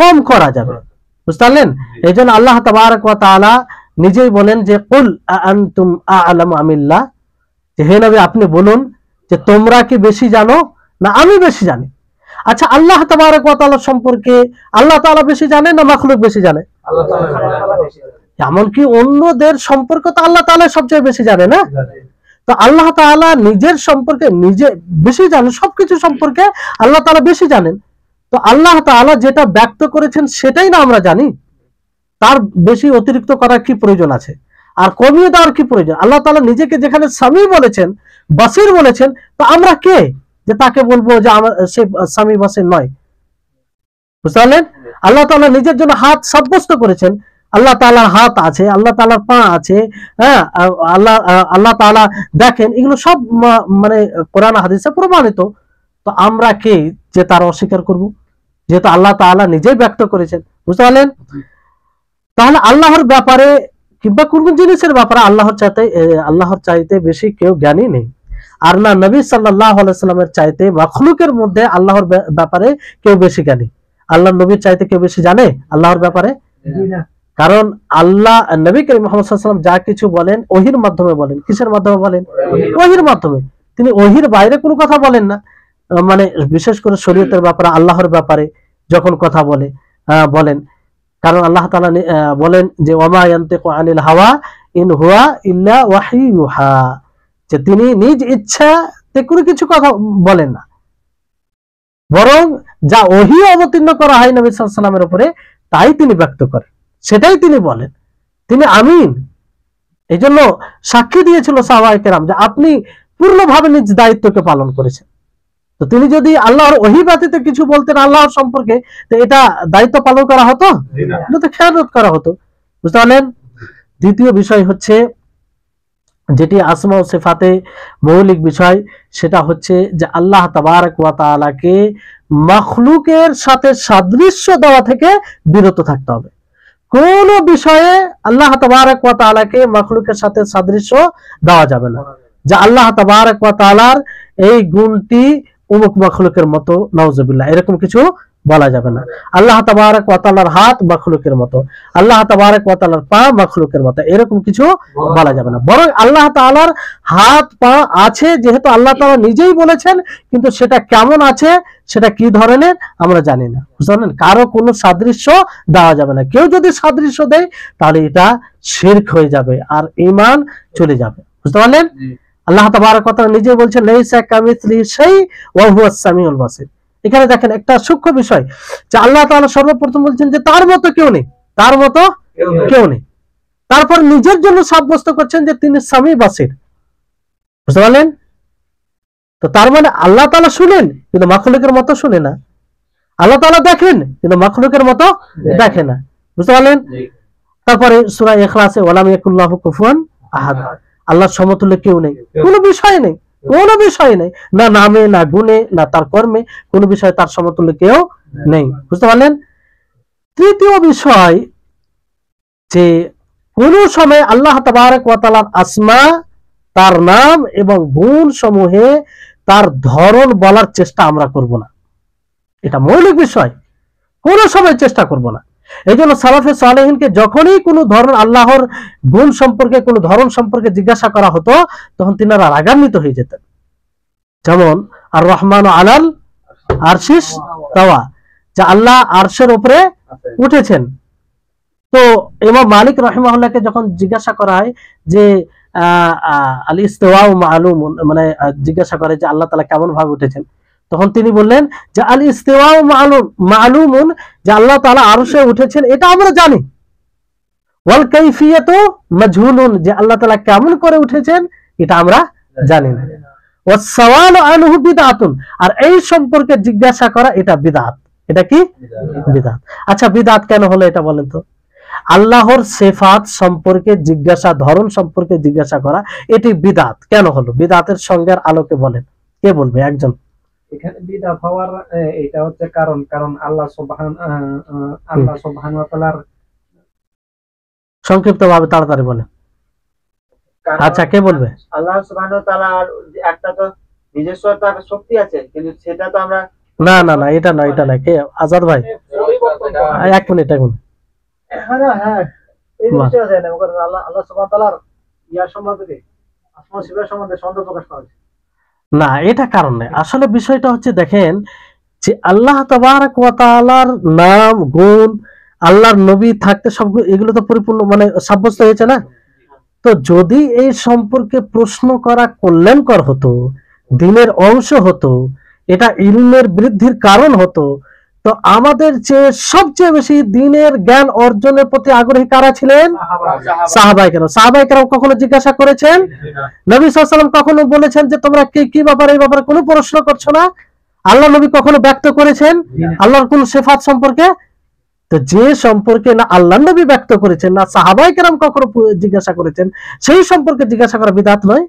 কম করা যাবে। বুঝতে পারলেন? এই জন্য আল্লাহ তাবারক ওয়া তাআলা নিজেই বলেন যে কুল আনতুম আ'লামু আমিল্লাহ, যে হে নবী আপনি বলুন যে তোমরা কি বেশি জানো না আমি বেশি জানি। আচ্ছা, আল্লাহ তাবারক ওয়া তাআলা সম্পর্কে আল্লাহ তাআলা বেশি জানে না মাখলুক বেশি জানে? আল্লাহ তাআলা এমনকি অন্যদের সম্পর্ক তো আল্লাহ তাআলা সবচেয়ে বেশি জানে না? তো আল্লাহ তাআলা নিজের সম্পর্কে নিজে বেশি জানেন, সবকিছু সম্পর্কে আল্লাহ তাআলা বেশি জানেন। তো আল্লাহ তাআলা যেটা ব্যক্ত করেছেন সেটাই না আমরা জানি, তার বেশি অতিরিক্ত করার কি প্রয়োজন আছে, আর কমিয়ে দেওয়ার কি প্রয়োজন? আল্লাহ তাআলা নিজেকে যেখানে সামি বলেছেন, বাসির বলেছেন, তো আমরা কে যে তাকে বলবো যে আমার সে সামি বাসির নয়? বুঝতে পারলেন? আল্লাহ তাআলা নিজের জন্য হাত সাব্যস্ত করেছেন, আল্লাহ তাআলার হাত আছে, আল্লাহ তাআলার পা আছে, হ্যাঁ, আল্লাহ তাআলা দেখেন, এগুলো সব মানে কোরআন হাদিসে প্রমাণিত। তো আমরা কে যে তার অস্বীকার করব, যেহেতু আল্লাহ তাআলা নিজেই ব্যক্ত করেছেন। বুঝতে পারলেন? তাহলে আল্লাহর ব্যাপারে কিংবা কোন কোন জিনিসের ব্যাপারে আল্লাহর চাইতে বেশি কেউ জ্ঞানী নেই, আর না নবী সাল্লাল্লাহু আলাইহি সাল্লামের চাইতে মাখলুকের মধ্যে আল্লাহর ব্যাপারে কেউ বেশি জ্ঞানী। আল্লাহর নবীর চাইতে কেউ বেশি জানে আল্লাহর ব্যাপারে? কারণ আল্লাহ নবী করিম মুহাম্মদ সাল্লাল্লাহু আলাইহি ওয়াসাল্লাম যা কিছু বলেন ওহির মাধ্যমে বলেন। কিসের মাধ্যমে বলেন? ওহির মাধ্যমে। তিনি ওহির বাইরে কোনো কথা বলেন না। মানে বিশেষ করে শরীয়তের ব্যাপারে, আল্লাহর ব্যাপারে যখন কথা বলেন, কারণ আল্লাহ তাআলা বলেন যে ওয়ামা ইয়ানতিকু আনিল হাওয়া ইন হুয়া ইল্লা ওয়াহয়ু ইউহা, যে তিনি নিজ ইচ্ছাতে কোনো কিছু কথা বলেন না, বরং যা ওহী অবতীর্ণ করা হয় নবী সাল্লাল্লাহু আলাইহি ওয়াসাল্লামের উপরে তাই তিনি ব্যক্ত করেন, সেটাই তিনি বলেন। তিনি আমিন। এই জন্য সাক্ষী দিয়েছিল সাহাবায়ে কেরাম যে আপনি পূর্ণভাবে নিজ দায়িত্বকে পালন করেছেন। তো তিনি যদি আল্লাহর ওহী ব্যতীত কিছু বলতেন আল্লাহর সম্পর্কে, তো এটা দায়িত্ব পালন করা হতো? এটা তো খেয়ানত করা হতো। বুঝতে পারলেন? দ্বিতীয় বিষয় হচ্ছে, যেটি আসমা ও সিফাতে মৌলিক বিষয়, সেটা হচ্ছে যে আল্লাহ তাবারক ওয়া তাআলাকে মাখলুকের সাথে সাদৃশ্য দেওয়া থেকে বিরত থাকতে হবে। কোন বিষয়ে আল্লাহ তাবারক ওয়া তাআলাকে মাখলুকের সাথে সাদৃশ্য দেওয়া যাবে না, যে আল্লাহ তাবারক ওয়া তাআলার এই গুণটি অমুক মাখলুকের মতো, নাউজুবিল্লাহ, এরকম কিছু বলা যাবে না। আল্লাহ তাবারক ওয়া তাআলার হাত মাখলুকের মতো, আল্লাহ তাবারক ওয়া তাআলার পা মাখলুকের মতো, এরকম কিছু বলা যাবে না। বরং আল্লাহ তাআলার হাত পা আছে, যেহেতু আল্লাহ তাআলা নিজেই বলেছেন, কিন্তু সেটা কেমন আছে, সেটা কি ধরনের আমরা জানি না। বুঝলেন? কারো কোনো সাদৃশ্য দেওয়া যাবে না। কেউ যদি সাদৃশ্য দেয় তাহলে এটা শিরক হয়ে যাবে আর ঈমান চলে যাবে। বুঝতে পারলেন? আল্লাহ তাবারক ওয়া তাআলা নিজে বলছেন লাইসা কামিসলিহি শাই ওয়া হুয়াস সামিউল বাসির। এখানে দেখেন একটা সূক্ষ্ম বিষয়, যে আল্লাহ তাআলা সর্বপ্রথম বলছেন যে তার মতো কেউ নেই, তার মতো কেউ নেই। তারপর নিজের জন্য সাব্যস্ত করছেন যে তিনি সামি বাসির। বুঝতে পারলেন? তো তার মানে আল্লাহ তাআলা শুনেন কিন্তু মাখলুকের মতো শুনে না, আল্লাহ তাআলা দেখেন কিন্তু মাখলুকের মতো দেখে না। বুঝতে পারলেন? তারপরে সূরা ইখলাসে ওয়ালাম ইয়াকুল্লাহু কুফুয়ান আহাদ, আল্লাহর সমতুল্য কেউ নেই, কোনো বিষয় নেই, কোনো বিষয় নেই, না নামে, না গুণে, না তার কর্মে, কোনো বিষয় তার সমতুল্য কেউ নেই। বুঝতে পারলেন? তৃতীয় বিষয়, যে কোন সময় আল্লাহ তাবারক ওয়া তাআলার আসমা, তার নাম এবং গুণ সমূহে তার ধরন বলার চেষ্টা আমরা করব না। এটা মৌলিক বিষয়, কোন সময় চেষ্টা করব না। এই জন্য সালাফে সালেহিনকে যখনই কোনো ধরন আল্লাহর গুণ সম্পর্কে, কোনো ধরন সম্পর্কে জিজ্ঞাসা করা হতো, তখন তিনারা রাগান্বিত হয়ে যেতেন। যেমন আর রহমান আলাল আরশিস তাওয়া, যে আল্লাহ আরশের উপরে উঠেছেন। তো ইমাম মালিক রাহিমাহুল্লাহকে যখন জিজ্ঞাসা করা হয় যে আল ইস্তিওয়া মালুম, মানে জিজ্ঞাসা করে যে আল্লাহ তাআলা কেমন ভাবে উঠেছেন, তখন তিনি বললেন যে আল ইস্তিওয়া মালুমুন, যে আল্লাহ তাআলা আরশে উঠেছেন এটা আমরা জানি, ওয়াল কাইফিয়াতু মাজহুলুন, যে আল্লাহ তাআলা কেমন করে উঠেছেন এটা আমরা জানি না। ওয়াস সাওয়ালু আনহু বিদআতুন, আর এই সম্পর্কে জিজ্ঞাসা করা এটা বিদআত। এটা কি? বিদআত। আচ্ছা, বিদআত কেন হলো এটা বলেন তো? আল্লাহর সিফাত সম্পর্কে জিজ্ঞাসা, ধরন সম্পর্কে জিজ্ঞাসা করা, এটি বিদআত কেন হলো? বিদআতের সংজ্ঞার আলোকে বলেন, কে বলবে একজন? এখানে বিদআত হওয়ার এটা হচ্ছে কারণ আল্লাহ সুবহানাহু ওয়া তাআলার, সংক্ষিপ্ত ভাবে তাড়াতাড়ি বলেন। আচ্ছা, কে বলবে? আল্লাহ সুবহানাহু ওয়া তাআলার একটা তো নিজস্ব একটা শক্তি আছে, কিন্তু সেটা তো আমরা না না না, এটা নয়, এটা নয়। কে? আজাদ ভাই, পরিবর্তন করা। এক মিনিট, এক মিনিট। হ্যাঁ হ্যাঁ, এই বাহ। জিনিসটা আছে না, আল্লাহ আল্লাহ সুবহানাহু ওয়া তাআলার ইয়ার সম্বন্ধে, আসমা সিফাত সম্বন্ধে সন্দেহ প্রকাশ করা হয়েছে। না, এটা কারণ নেই। আসলে বিষয়টা হচ্ছে, দেখেন যে আল্লাহ তাবারক ওয়া তাআলার নাম, গুণ, আল্লাহর নবী থাকতে সব এগুলো তো পরিপূর্ণ মানে সাব্যস্ত হয়েছে না। তো যদি এই সম্পর্কে প্রশ্ন করা কল্যাণকর হতো, দিনের অংশ হতো, এটা ইলমের বৃদ্ধির কারণ হতো, তো আমাদের চেয়ে সবচেয়ে বেশি দিনের জ্ঞান অর্জনের প্রতি আগ্রহী কারা ছিলেন? সাহাবায়ে কেরাম। সাহাবায়ে কেরাম কখনো জিজ্ঞাসা করেছেন? নবী সাল্লাল্লাহু আলাইহি ওয়াসাল্লাম কখনো বলেছেন যে তোমরা কি ব্যাপারে, এই ব্যাপারে কোনো প্রশ্ন করছো না? আল্লাহ নবী কখনো ব্যক্ত করেছেন আল্লাহর কোন সিফাত সম্পর্কে? তো যে সম্পর্কে না আল্লাহ নবী ব্যক্ত করেছেন, না সাহাবায়ে কেরাম কখনো জিজ্ঞাসা করেছেন, সেই সম্পর্কে জিজ্ঞাসা করা বিদআত নয়?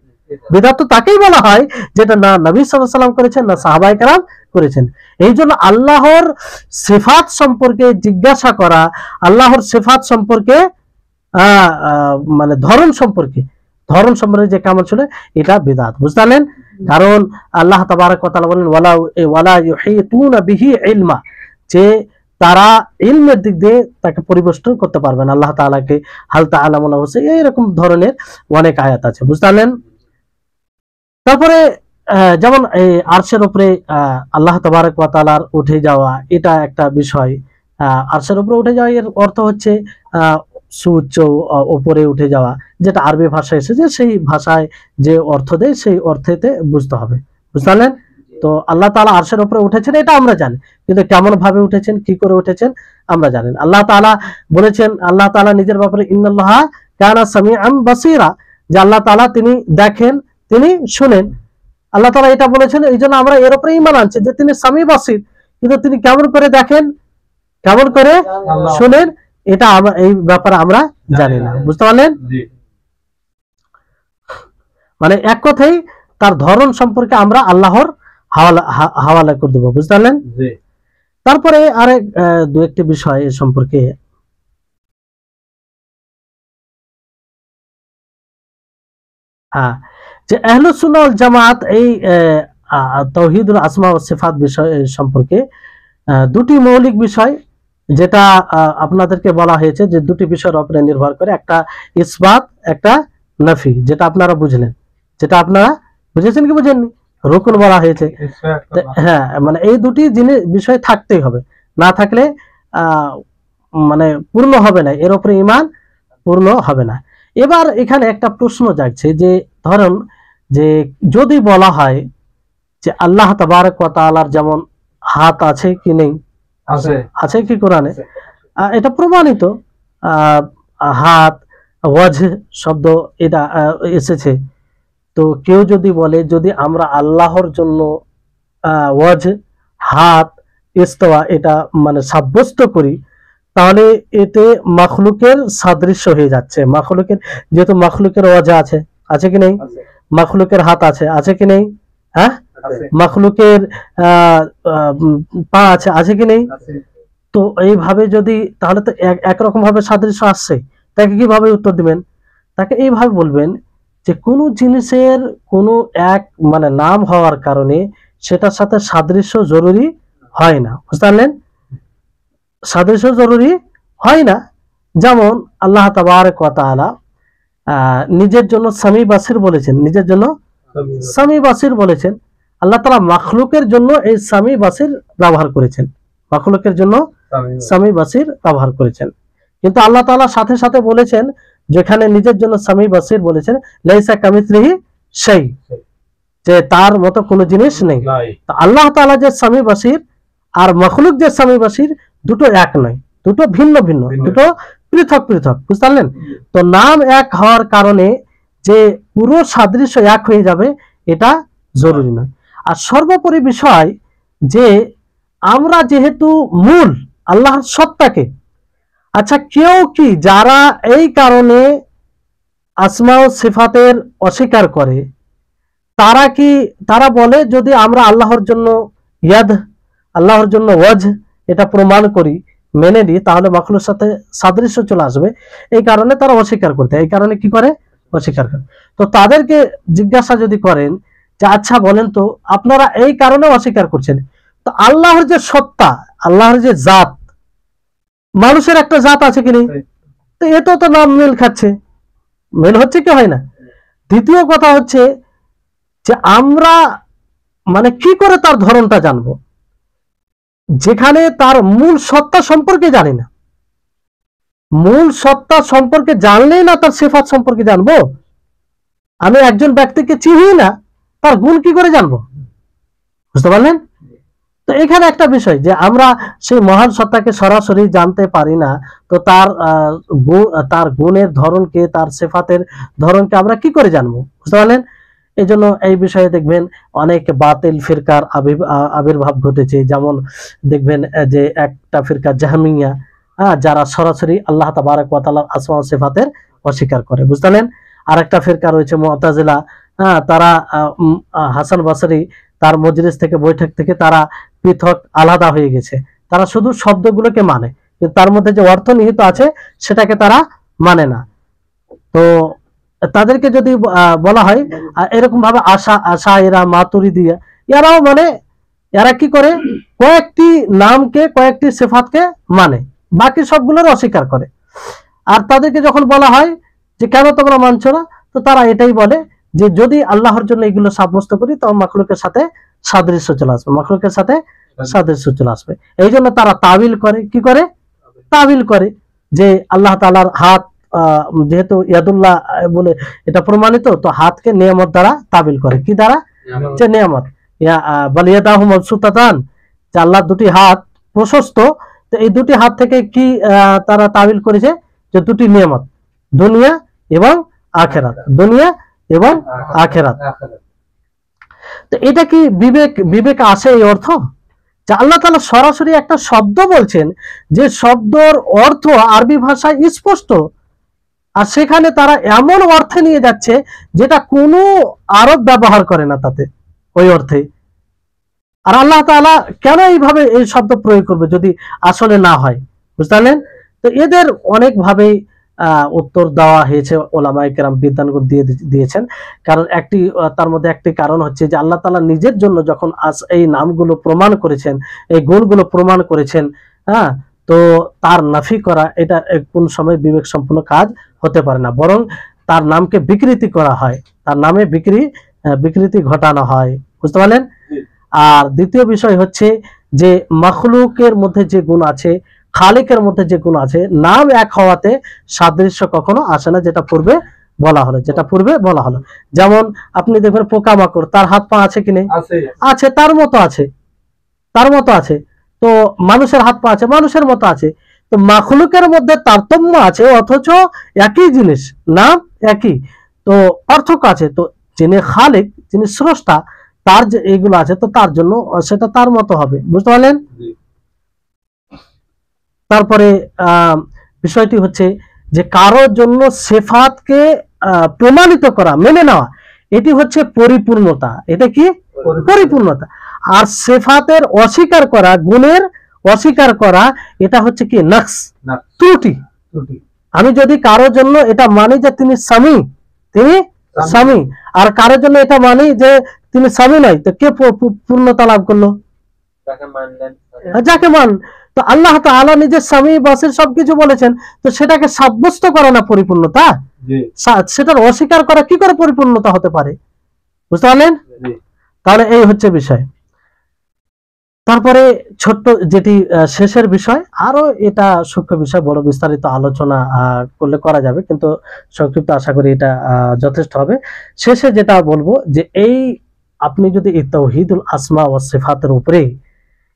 বিদআত তো তাকেই বলা হয় যেটা না নবী সাল্লাল্লাহু আলাইহি ওয়াসাল্লাম করেছেন, না সাহাবায়ে কেরাম করেছেন। এই জন্য আল্লাহর সিফাত সম্পর্কে জিজ্ঞাসা করা, আল্লাহর সিফাত সম্পর্কে মানে ধরন সম্পর্কে যে কেমন ছিল, এটা বিদআত, বুঝলেন? কারণ আল্লাহ তাবারক ওয়া তাআলা বলেন ওয়ালা ইউহিতুনা বিহি ইলমা, যে তারা ইলমের দিক দিয়ে তাকে পরিবেষ্টন করতে পারবেন আল্লাহ তাআলাকে। হাল তাআলামুনা হোসে, এইরকম ধরনের অনেক আয়াত আছে, বুঝলেন? তারপরে যেমন এই আরশের উপরে আল্লাহ তাবারক ওয়া তাআলার উঠে যাওয়া, এটা একটা বিষয়। আরশের উপরে উঠে যাওয়া এর অর্থ হচ্ছে সুউচ্চ উপরে উঠে যাওয়া, যেটা আরবি ভাষায় এসেছে, সেই ভাষায় যে অর্থ দেয় সেই অর্থেতে বুঝতে হবে, বুঝলেন? তো আল্লাহ তাআলা আরশের উপরে উঠেছেন, এটা আমরা জানি, কিন্তু কেমন ভাবে উঠেছেন, কি করে উঠেছেন আমরা জানি না। আল্লাহ তাআলা বলেছেন, আল্লাহ তাআলা নিজের ব্যাপারে ইন্নাল্লাহা কানা সামিআন বাসীরা, যে আল্লাহ তাআলা তিনি দেখেন, তিনি শুনেন। আল্লাহ তাআলা এটা বলেছেন, এই জন্য আমরা এর উপরে ঈমান আনছি যে তিনি সামি বাসীর, কিন্তু তিনি কেমন করে দেখেন, কেমন করে শুনেন, এটা এই ব্যাপারে আমরা জানি না, বুঝতে পারলেন? মানে এক কথাই তার ধরন সম্পর্কে আমরা আল্লাহর হাওয়ালা করে দেবো, বুঝতে পারলেন? তারপরে আরেক দু একটি বিষয় এ সম্পর্কে, হ্যাঁ, যে আহলুস সুন্নাহ ওয়াল জামাত এই তাওহীদুল আসমা ওয়াস সিফাত বিষয় সম্পর্কে দুটি মৌলিক বিষয়, যেটা আপনাদেরকে বলা হয়েছে যে দুটি বিষয়ের উপরে নির্ভর করে, একটা ইসবাত, একটা নফি, যেটা আপনারা বুঝলেন, যেটা আপনারা বুঝেছেন কি বুঝেননি, রুকন বলা হয়েছে। হ্যাঁ, মানে এই দুটি জিনিস বিষয় থাকতেই হবে, না থাকলে মানে পূর্ণ হবে না, এর উপরে ঈমান পূর্ণ হবে না। এবার এখানে একটা প্রশ্ন জাগছে যে ধরুন যে যদি বলা হয় যে আল্লাহ তাবারক ওয়া তাআলার যেমন হাত আছে কি নেই? আছে কি কোরআনে? এটা প্রমাণিত, হাত, ওয়াজহ শব্দ এটা এসেছে। তো কেউ যদি বলে যদি আমরা আল্লাহর জন্য ওয়াজহ, হাত, ইস্তাওয়া এটা মানে সাব্যস্ত করি, তাহলে এতে মাখলুকের সাদৃশ্য হয়ে যাচ্ছে। মাখলুকের, যেহেতু মাখলুকের ওয়াজহ আছে, আছে কি নেই? মাখলুকের হাত আছে, আছে কি নেই? হ্যাঁ, মাখলুকের পা আছে, আছে কি নেই? তো এইভাবে যদি, তাহলে তো একরকম ভাবে সাদৃশ্য আসছে, তাকে কিভাবে উত্তর দিবেন? তাকে এইভাবে বলবেন যে কোন জিনিসের কোনো এক মানে নাম হওয়ার কারণে সেটার সাথে সাদৃশ্য জরুরি হয় না, বুঝতে পারলেন? সাদৃশ্য জরুরি হয় না। যেমন আল্লাহ তাবারক ওয়া তাআলা নিজের জন্য সামি বাসির বলেছেন, নিজের জন্য সামি বাসির বলেছেন। আল্লাহ তাআলা মাখলুকের জন্য এই সামি বাসির ব্যবহার করেছেন, মাখলুকের জন্য সামি বাসির ব্যবহার করেছেন। কিন্তু আল্লাহ তাআলা সাথে সাথে বলেছেন, যেখানে নিজের জন্য সামি বাসির বলেছেন, লাইসা কামিসলিহি শাই, যে তার মতো কোনো জিনিস নেই। তো আল্লাহ তাআলা যে সামি বাসির আর মাখলুক যে সামি বাসির, দুটো এক নয়, দুটো ভিন্ন ভিন্ন, দুটো পৃথক পৃথক, বুঝতে পারলেন? তো নাম এক হওয়ার কারণে যে পুরো সাদৃশ্য এক হয়ে যাবে এটা জরুরি নয়। আর সর্বোপরি বিষয় যে আমরা যেহেতু মূল আল্লাহর সত্তাকে, আচ্ছা কেউ কি যারা এই কারণে আসমা ও সিফাতের অস্বীকার করে, তারা কি, তারা বলে যদি আমরা আল্লাহর জন্য ইয়াদ, আল্লাহর জন্য ওয়াজহ এটা প্রমাণ করি, মেনে নিই, তাহলে মাখলুকের সাথে সাদৃশ্য চলে আসবে, এই কারণে তারা অস্বীকার করতে, এই কারণে কি করে অস্বীকার করে। তো তাদেরকে জিজ্ঞাসা যদি করেন যে আচ্ছা বলেন তো আপনারা এই কারণে অস্বীকার করছেন, তো আল্লাহর যে সত্তা, আল্লাহর যে জাত, মানুষের একটা জাত আছে কি নেই? তো এটা তো নাম মিল খাচ্ছে, মিল হচ্ছে কি হয় না? দ্বিতীয় কথা হচ্ছে যে আমরা মানে কি করে তার ধরনটা জানবো, যেখানে তার মূল সত্তা সম্পর্কে জানি না। মূল সত্তা সম্পর্কে জানলেই না তার সিফাত সম্পর্কে জানবো। আমি একজন ব্যক্তিকে চিনি না, তার গুণ কি করে জানবো? বুঝতে পারলেন? তো এখানে একটা বিষয় যে আমরা সেই মহান সত্তাকে সরাসরি জানতে পারি না, তো তার গুণের ধরনকে, তার সিফাতের ধরনকে আমরা কি করে জানবো? বুঝতে পারলেন? এই জন্য এই বিষয়ে দেখবেন অনেক বাতিল ফিরকার আবির্ভাব ঘটেছে। যেমন দেখবেন যে একটা ফিরকা জাহমিয়া, যারা সরাসরি আল্লাহ তাবারক ওয়া তাআলার আসমা ওয়া সিফাতের অস্বীকার করে। বুঝলেন? আর একটা ফিরকা রয়েছে মুতাজিলা, তারা হাসান বসরি তার মজলিস থেকে, বৈঠক থেকে তারা পৃথক আলাদা হয়ে গেছে। তারা শুধু শব্দগুলোকে মানে, কিন্তু তার মধ্যে যে অর্থ নিহিত আছে সেটাকে তারা মানে না। তো তাদেরকে যদি বলা হয় এরকম ভাবে আশা এরা মাতুরিদিয়া, এরাও মানে এরা কি করে কয়েকটি নামকে, কয়েকটি সিফাতকে মানে, বাকি সবগুলোর অস্বীকার করে। আর তাদেরকে যখন বলা হয় যে কেন তোমরা মানছো না, তো তারা এটাই বলে যে যদি আল্লাহর জন্য এগুলো সাব্যস্ত করি তখন মাখলুকের সাথে সাদৃশ্য চলে আসবে, মাখলুকের সাথে সাদৃশ্য চলে আসবে। এই জন্য তারা তাবিল করে, কি করে? তাবিল করে যে আল্লাহ তাআলার হাত, যেহেতু ইয়াদুল্লাহ বলে এটা প্রমাণিত, তো হাতকে নিয়ামত দ্বারা তাবিল করে। কি দ্বারা? যে নিয়ামত, বল ইয়াদাহু মাবসুতাতান, যে আল্লাহর দুটি হাত প্রশস্ত। তো এই দুটি হাত থেকে কি তারা তাবিল করেছে? যে দুটি নিয়ামত, দুনিয়া এবং আখিরাত, দুনিয়া এবং আখিরাত। তো এটা কি বিবেক আসে এই অর্থ? যে আল্লাহ তাআলা সরাসরি একটা শব্দ বলছেন, যে শব্দর অর্থ আরবি ভাষায় স্পষ্ট, আর সেখানে তারা এমন অর্থে নিয়ে যাচ্ছে যেটা কোনো আরব ব্যবহার করে না তাতে, ওই অর্থে। আর আল্লাহ তাআলা কেন এইভাবে এই শব্দ প্রয়োগ করবে যদি আসলে না হয়? বুঝতে পারলেন? তো এদের অনেক ভাবে উত্তর দেওয়া হয়েছে, ওলামায়ে কেরাম বিদ্বানগণ দিয়েছেন। কারণ তার মধ্যে একটি কারণ হচ্ছে যে আল্লাহ তাআলা নিজের জন্য যখন এই নামগুলো প্রমাণ করেছেন, এই গুণগুলো প্রমাণ করেছেন, তো তার নাফি করা এটা কোন সময় বিবেক সম্পন্ন কাজ হতে পারে না, বরং তার নামকে বিকৃতি করা হয়, তার নামে বিকৃতি ঘটানো হয়। বুঝতে পারলেন? আর দ্বিতীয় বিষয় হচ্ছে যে মাখলুকের মধ্যে যে গুণ আছে, খালিকের মধ্যে যে গুণ আছে, নাম এক হওয়াতে সাদৃশ্য কখনো আসে না, যেটা পূর্বে বলা হলো। যেমন আপনি দেখবেন পোকামাকড়, তার হাত পা আছে কি নেই? আছে, তার মতো আছে। তো মানুষের হাত পা আছে, মানুষের মতো আছে। তো মাখলুকের মধ্যে তারতম্য আছে, অথচ একই জিনিস, নাম একই, তো পার্থক্য আছে। তো যিনি খালিক, যিনি স্রষ্টা, তার যে এইগুলো আছে, তো তার জন্য সেটা তার মতো হবে। বুঝতে পারলেন? তারপরে বিষয়টি হচ্ছে যে কারোর জন্য সিফাতকে প্রমাণিত করা, মেনে নেওয়া, এটি হচ্ছে পরিপূর্ণতা। এটা কি? পরিপূর্ণতা। আর সিফাতের অস্বীকার করা, গুণের অস্বীকার করা, এটা হচ্ছে কি? নকস, ত্রুটি। আমি যদি কারোর জন্য এটা মানি যে তিনি স্বামী, আর কারোর জন্য এটা মানি যে তিনি স্বামী নয়, তো কে পূর্ণতা লাভ করলো? যাকে মান। তো আল্লাহ তাআলা নিজের স্বামী বাসের সবকিছু বলেছেন, তো সেটাকে সাব্যস্ত করে না পরিপূর্ণতা, সেটার অস্বীকার করা কি করে পরিপূর্ণতা হতে পারে? বুঝতে পারলেন? তাহলে এই হচ্ছে বিষয়। তারপরে ছোট্ট যেটি শেষের বিষয়, আরো এটা সূক্ষ্ম বিষয়, বড় বিস্তারিত আলোচনা করলে করা যাবে, কিন্তু সংক্ষিপ্ত আশা করি এটা যথেষ্ট হবে। শেষে যেটা বলবো যে এই আপনি যদি এই তাওহীদুল আসমা ওয়াস সিফাতের উপরে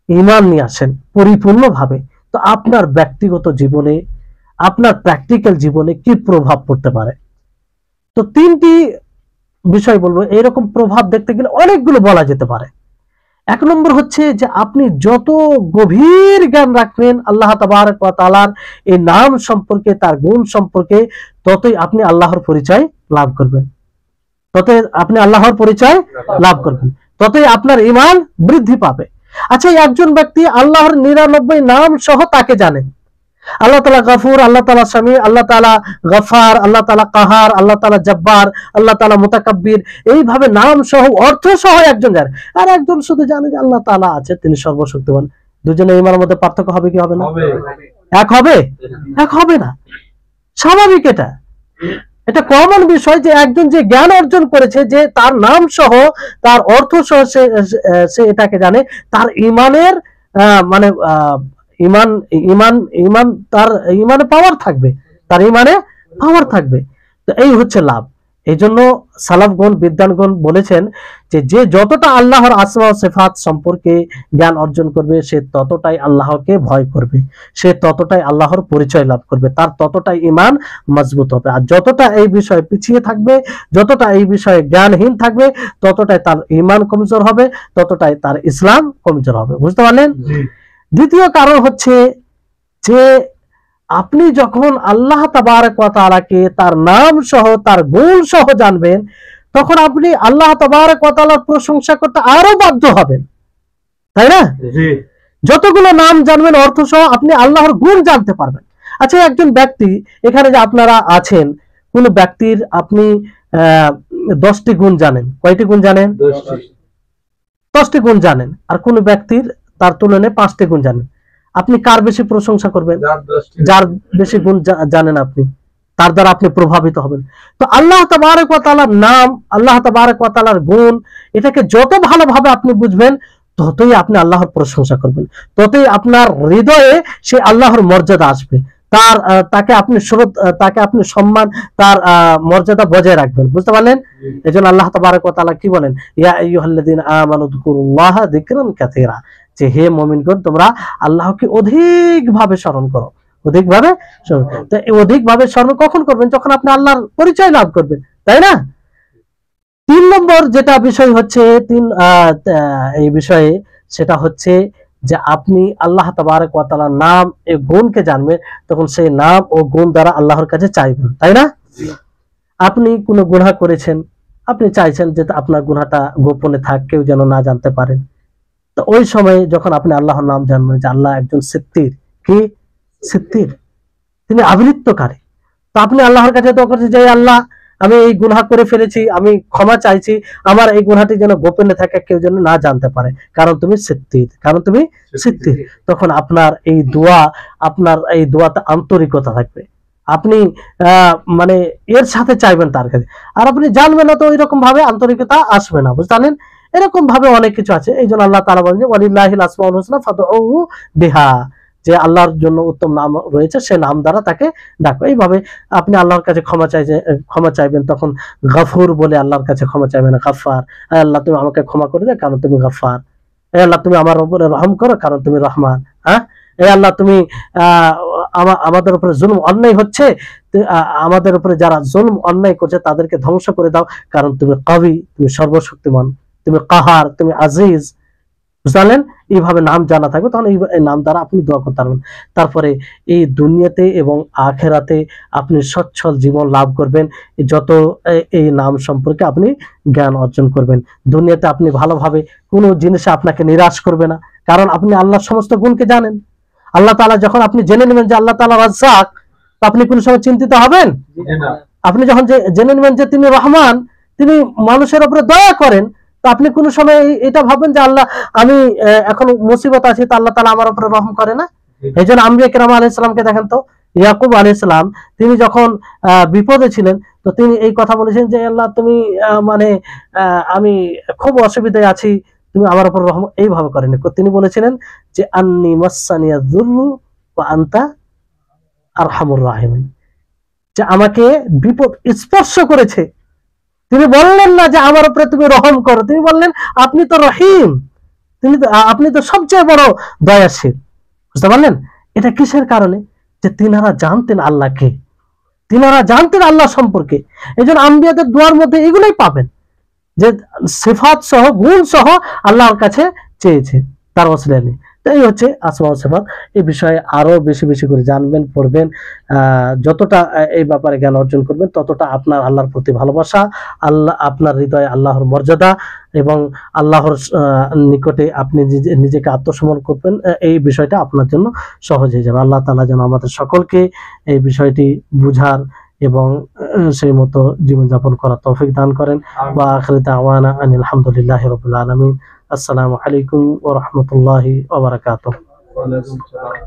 ঈমান নিয়ে আসেন পরিপূর্ণভাবে, তো আপনার ব্যক্তিগত জীবনে, আপনার প্র্যাকটিক্যাল জীবনে কি প্রভাব পড়তে পারে? তো তিনটি বিষয় বলবো। এইরকম প্রভাব দেখতে গেলে অনেকগুলো বলা যেতে পারে। এক নম্বর হচ্ছে যে আপনি যত গভীর জ্ঞান রাখবেন আল্লাহ তাবারক ওয়া তাআলার এই নাম সম্পর্কে, তার গুণ সম্পর্কে, ততই আপনি আল্লাহর পরিচয় লাভ করবেন, ততই আপনার ঈমান বৃদ্ধি পাবে। আচ্ছা, একজন ব্যক্তি আল্লাহর 99 নাম সহ তাকে জানে, আল্লাহ তাআলা গফুর, আল্লাহ তাআলা সামি, আল্লাহ তাআলা গফার, আল্লাহ তাআলা কাহার, আল্লাহ তাআলা জব্বার, আল্লাহ তাআলা মুতাকাব্বির, এইভাবে নাম সহ অর্থ সহ একজন জানে, আর একজন শুধু জানে যে আল্লাহ তাআলা আছে, তিনি সর্বশক্তিমান। দুজনের ইমানের মধ্যে পার্থক্য হবে কি হবে না? এক হবে? এক হবে না, স্বাভাবিক। এটা কমন বিষয় যে একজন যে জ্ঞান অর্জন করেছে, যে তার নাম সহ তার অর্থ সহ সে এটাকে জানে, তার ইমানের মানে ইমান ইমান ইমান তার ইমানে পাওয়ার থাকবে, তার ইমানে পাওয়ার থাকবে। তো এই হচ্ছে লাভ। এই জন্য সালাফগণ, বিদ্বানগণ বলেছেন যে যে যতটা আল্লাহর আসমা ও সিফাত সম্পর্কে জ্ঞান অর্জন করবে, সে ততটাই আল্লাহকে ভয় করবে, সে ততটাই আল্লাহর পরিচয় লাভ করবে, তার ততটাই ঈমান মজবুত হবে। আর যতটা এই বিষয়ে পিছিয়ে থাকবে, যতটা এই বিষয়ে জ্ঞানহীন থাকবে, ততটাই তার ঈমান কমজোর হবে, ততটাই তার ইসলাম কমজোর হবে। বুঝতে পারলেন? দ্বিতীয় কারণ হচ্ছে যে আপনি যখন আল্লাহ তাবারক ওয়া তাআলাকে তার নাম সহ তার গুণ সহ জানবেন, তখন আপনি আল্লাহ তাবারক ওয়া তাআলার প্রশংসা করতে আরো বাধ্য হবেন, তাই না? যতগুলো নাম জানবেন অর্থ সহ, আপনি আল্লাহর গুণ জানতে পারবেন। আচ্ছা, একজন ব্যক্তি, এখানে যে আপনারা আছেন, কোন ব্যক্তির আপনি 10টি গুণ জানেন, কয়টি গুণ জানেন? 10টি গুণ জানেন। আর কোন ব্যক্তির তার তুলনায় 5টি গুণ জানেন। আপনি কার বেশি প্রশংসা করবেন? যার বেশি গুণ জানেন আপনি, তার দ্বারা আপনি প্রভাবিত হবেন। তো আল্লাহ তাবারক ওয়া তাআলার নাম, আল্লাহ তাবারক ওয়া তাআলার গুণ, এটাকে যত ভালোভাবে আপনি বুঝবেন, ততই আপনি আল্লাহর প্রশংসা করবেন, ততই আপনার হৃদয়ে সে আল্লাহর মর্যাদা আসবে, তাকে আপনি সম্মান, তার মর্যাদা বজায় রাখবেন। বুঝতে পারলেন? এজন্য আল্লাহ তাবারক ওয়া তাআলা কি বলেন? ইয়া আইয়ুহাল্লাযীনা আমানু যকুরুল্লাহা যিকরান কাসীরা, যে হে মুমিনগণ, তোমরা আল্লাহকে অধিকভাবে স্মরণ করো, অধিকভাবে স্মরণ। তো অধিকভাবে স্মরণ কখন করবেন? যখন আপনি আল্লাহর পরিচয় লাভ করবেন, তাই না? 3 নম্বর যেটা বিষয় হচ্ছে এই বিষয়ে, সেটা হচ্ছে যে আপনি আল্লাহ তাবারক ওয়া তাআলার নাম ও গুণকে জানবেন, তখন সেই নাম ও গুণ দ্বারা আল্লাহর কাছে চাইবেন, তাই না? আপনি কোনো গুনাহ করেছেন, আপনি চাইছেন যে আপনার গুনাহটা গোপনে থাক, কেউ যেন না জানতে পারেন। তো ওই সময় যখন আপনি আল্লাহর নাম জানবেন যে আল্লাহ একজন সিত্তির, কি সিত্তির, তিনি আবৃত্তকারী, তো আপনি আল্লাহর কাছে দোয়া করছেন যে আল্লাহ, আমি এই গুনাহ করে ফেলেছি, আমি ক্ষমা চাইছি, আমার এই গুনাহটি যেন গোপনে থাকে, কেউ যেন না জানতে পারে, কারণ তুমি সিত্তির, কারণ তুমি সিত্তির। তখন আপনার এই দোয়াতে আন্তরিকতা থাকবে, আপনি মানে এর সাথে চাইবেন তার কাছে। আর আপনি জানবেন না, তো ওইরকম ভাবে আন্তরিকতা আসবে না। বুঝলেন? এরকম ভাবে অনেক কিছু আছে। এই জন্য আল্লাহ তাআলা বলেন যে ওয়ালিল্লাহিল আসমাউল হুসনা ফাদউহু বিহা, যে আল্লাহর জন্য উত্তম নাম রয়েছে, সে নাম দ্বারা তাকে ডাকো। এইভাবে আপনি আল্লাহর কাছে ক্ষমা চাইবেন, তখন গফুর বলে আল্লাহর কাছে ক্ষমা চাইবেন, গফফার, আল্লাহ তুমি আমাকে ক্ষমা করে দাও কারণ তুমি গফফার, আল্লাহ তুমি আমার উপরে রহম করো কারণ তুমি রহমান, হ্যাঁ, আল্লাহ তুমি আমাদের উপরে জুলুম অন্যায় হচ্ছে, আমাদের উপরে যারা জুলুম অন্যায় করছে তাদেরকে ধ্বংস করে দাও, কারণ তুমি কবি, তুমি সর্বশক্তিমান, তুমি কাহার, তুমি আজিজ। বুঝলেন? এইভাবে নাম জানা থাকবে, তখন এই নাম দ্বারা আপনি দোয়া করতে পারবেন। তারপরে এই দুনিয়াতে এবং আখেরাতে আপনি সচ্ছল জীবন লাভ করবেন যত এই নাম সম্পর্কে আপনি জ্ঞান অর্জন করবেন। দুনিয়াতে আপনি ভালোভাবে কোনো জিনিসে আপনাকে নিরাশ করবে না, কারণ আপনি আল্লাহর সমস্ত গুণকে জানেন। আল্লাহ তাআলা যখন আপনি জেনে নেবেন যে আল্লাহ তাআলা রাজ্জাক, তো আপনি কোন সময় চিন্তিত হবেন? আপনি যখন জেনে নেবেন যে তিনি রহমান, তিনি মানুষের উপরে দয়া করেন, তো আপনি কোন সময় এটা ভাববেন যে আল্লাহ, আমি এখন মুসিবত আছি, তো আল্লাহ তাআলা আমার উপরে রহম করে না? এই জন্য আম্বিয়া কিরাম আলাইহিস সালামকে দেখেন তো, ইয়াকুব আলাইহিস সালাম, তিনি যখন বিপদে ছিলেন, তো তিনি এই কথা বলেছেন যে আল্লাহ তুমি মানে আমি খুব অসুবিধায় আছি, তুমি আমার উপর রহম, এইভাবে করেন। তিনি বলেছিলেন যে আন্নি মাসসানিয়া যুররু ওয়া আনতা আরহামুর রাহিমিন, যে আমাকে বিপদ স্পর্শ করেছে। তিনি বললেন না যে আমার উপরে তুমি রহম করো, তিনি বললেন আপনি তো রহিম, আপনি তো সবচেয়ে বড় দয়াশীল। বুঝতে পারলেন? এটা কিসের কারণে? যে তিনারা জানতেন আল্লাহকে, তিনারা জানতেন আল্লাহ সম্পর্কে। এই জন্য আম্বিয়াদের দোয়ার মধ্যে এগুলোই পাবেন, যে সিফাত সহ গুণ সহ আল্লাহর কাছে চেয়েছে তার ওসিলা নিয়ে। এই হচ্ছে আসমা ও সিফাত। এই বিষয়ে আরো বেশি বেশি করে জানবেন, পড়বেন। যতটা এই ব্যাপারে জ্ঞান অর্জন করবেন ততটা আপনার আল্লাহর প্রতি ভালোবাসা, আল্লাহ আপনার হৃদয়ে আল্লাহর মর্যাদা এবং আল্লাহর নিকটে আপনি নিজেকে আত্মসমর্পণ করবেন, এই বিষয়টা আপনার জন্য সহজ হয়ে যাবে। আল্লাহ তাআলা যেন আমাদের সকলকে এই বিষয়টি বুঝার এবং সেই মতো জীবনযাপন করার তৌফিক দান করেন। ওয়া আখিরু দাওয়ানা আনিল হামদুলিল্লাহি রাব্বিল আলামিন। আসসালামু আলাইকুম ওয়া রাহমাতুল্লাহি ওয়া বারাকাতুহু। ওয়ালাইকুম আসসালাম।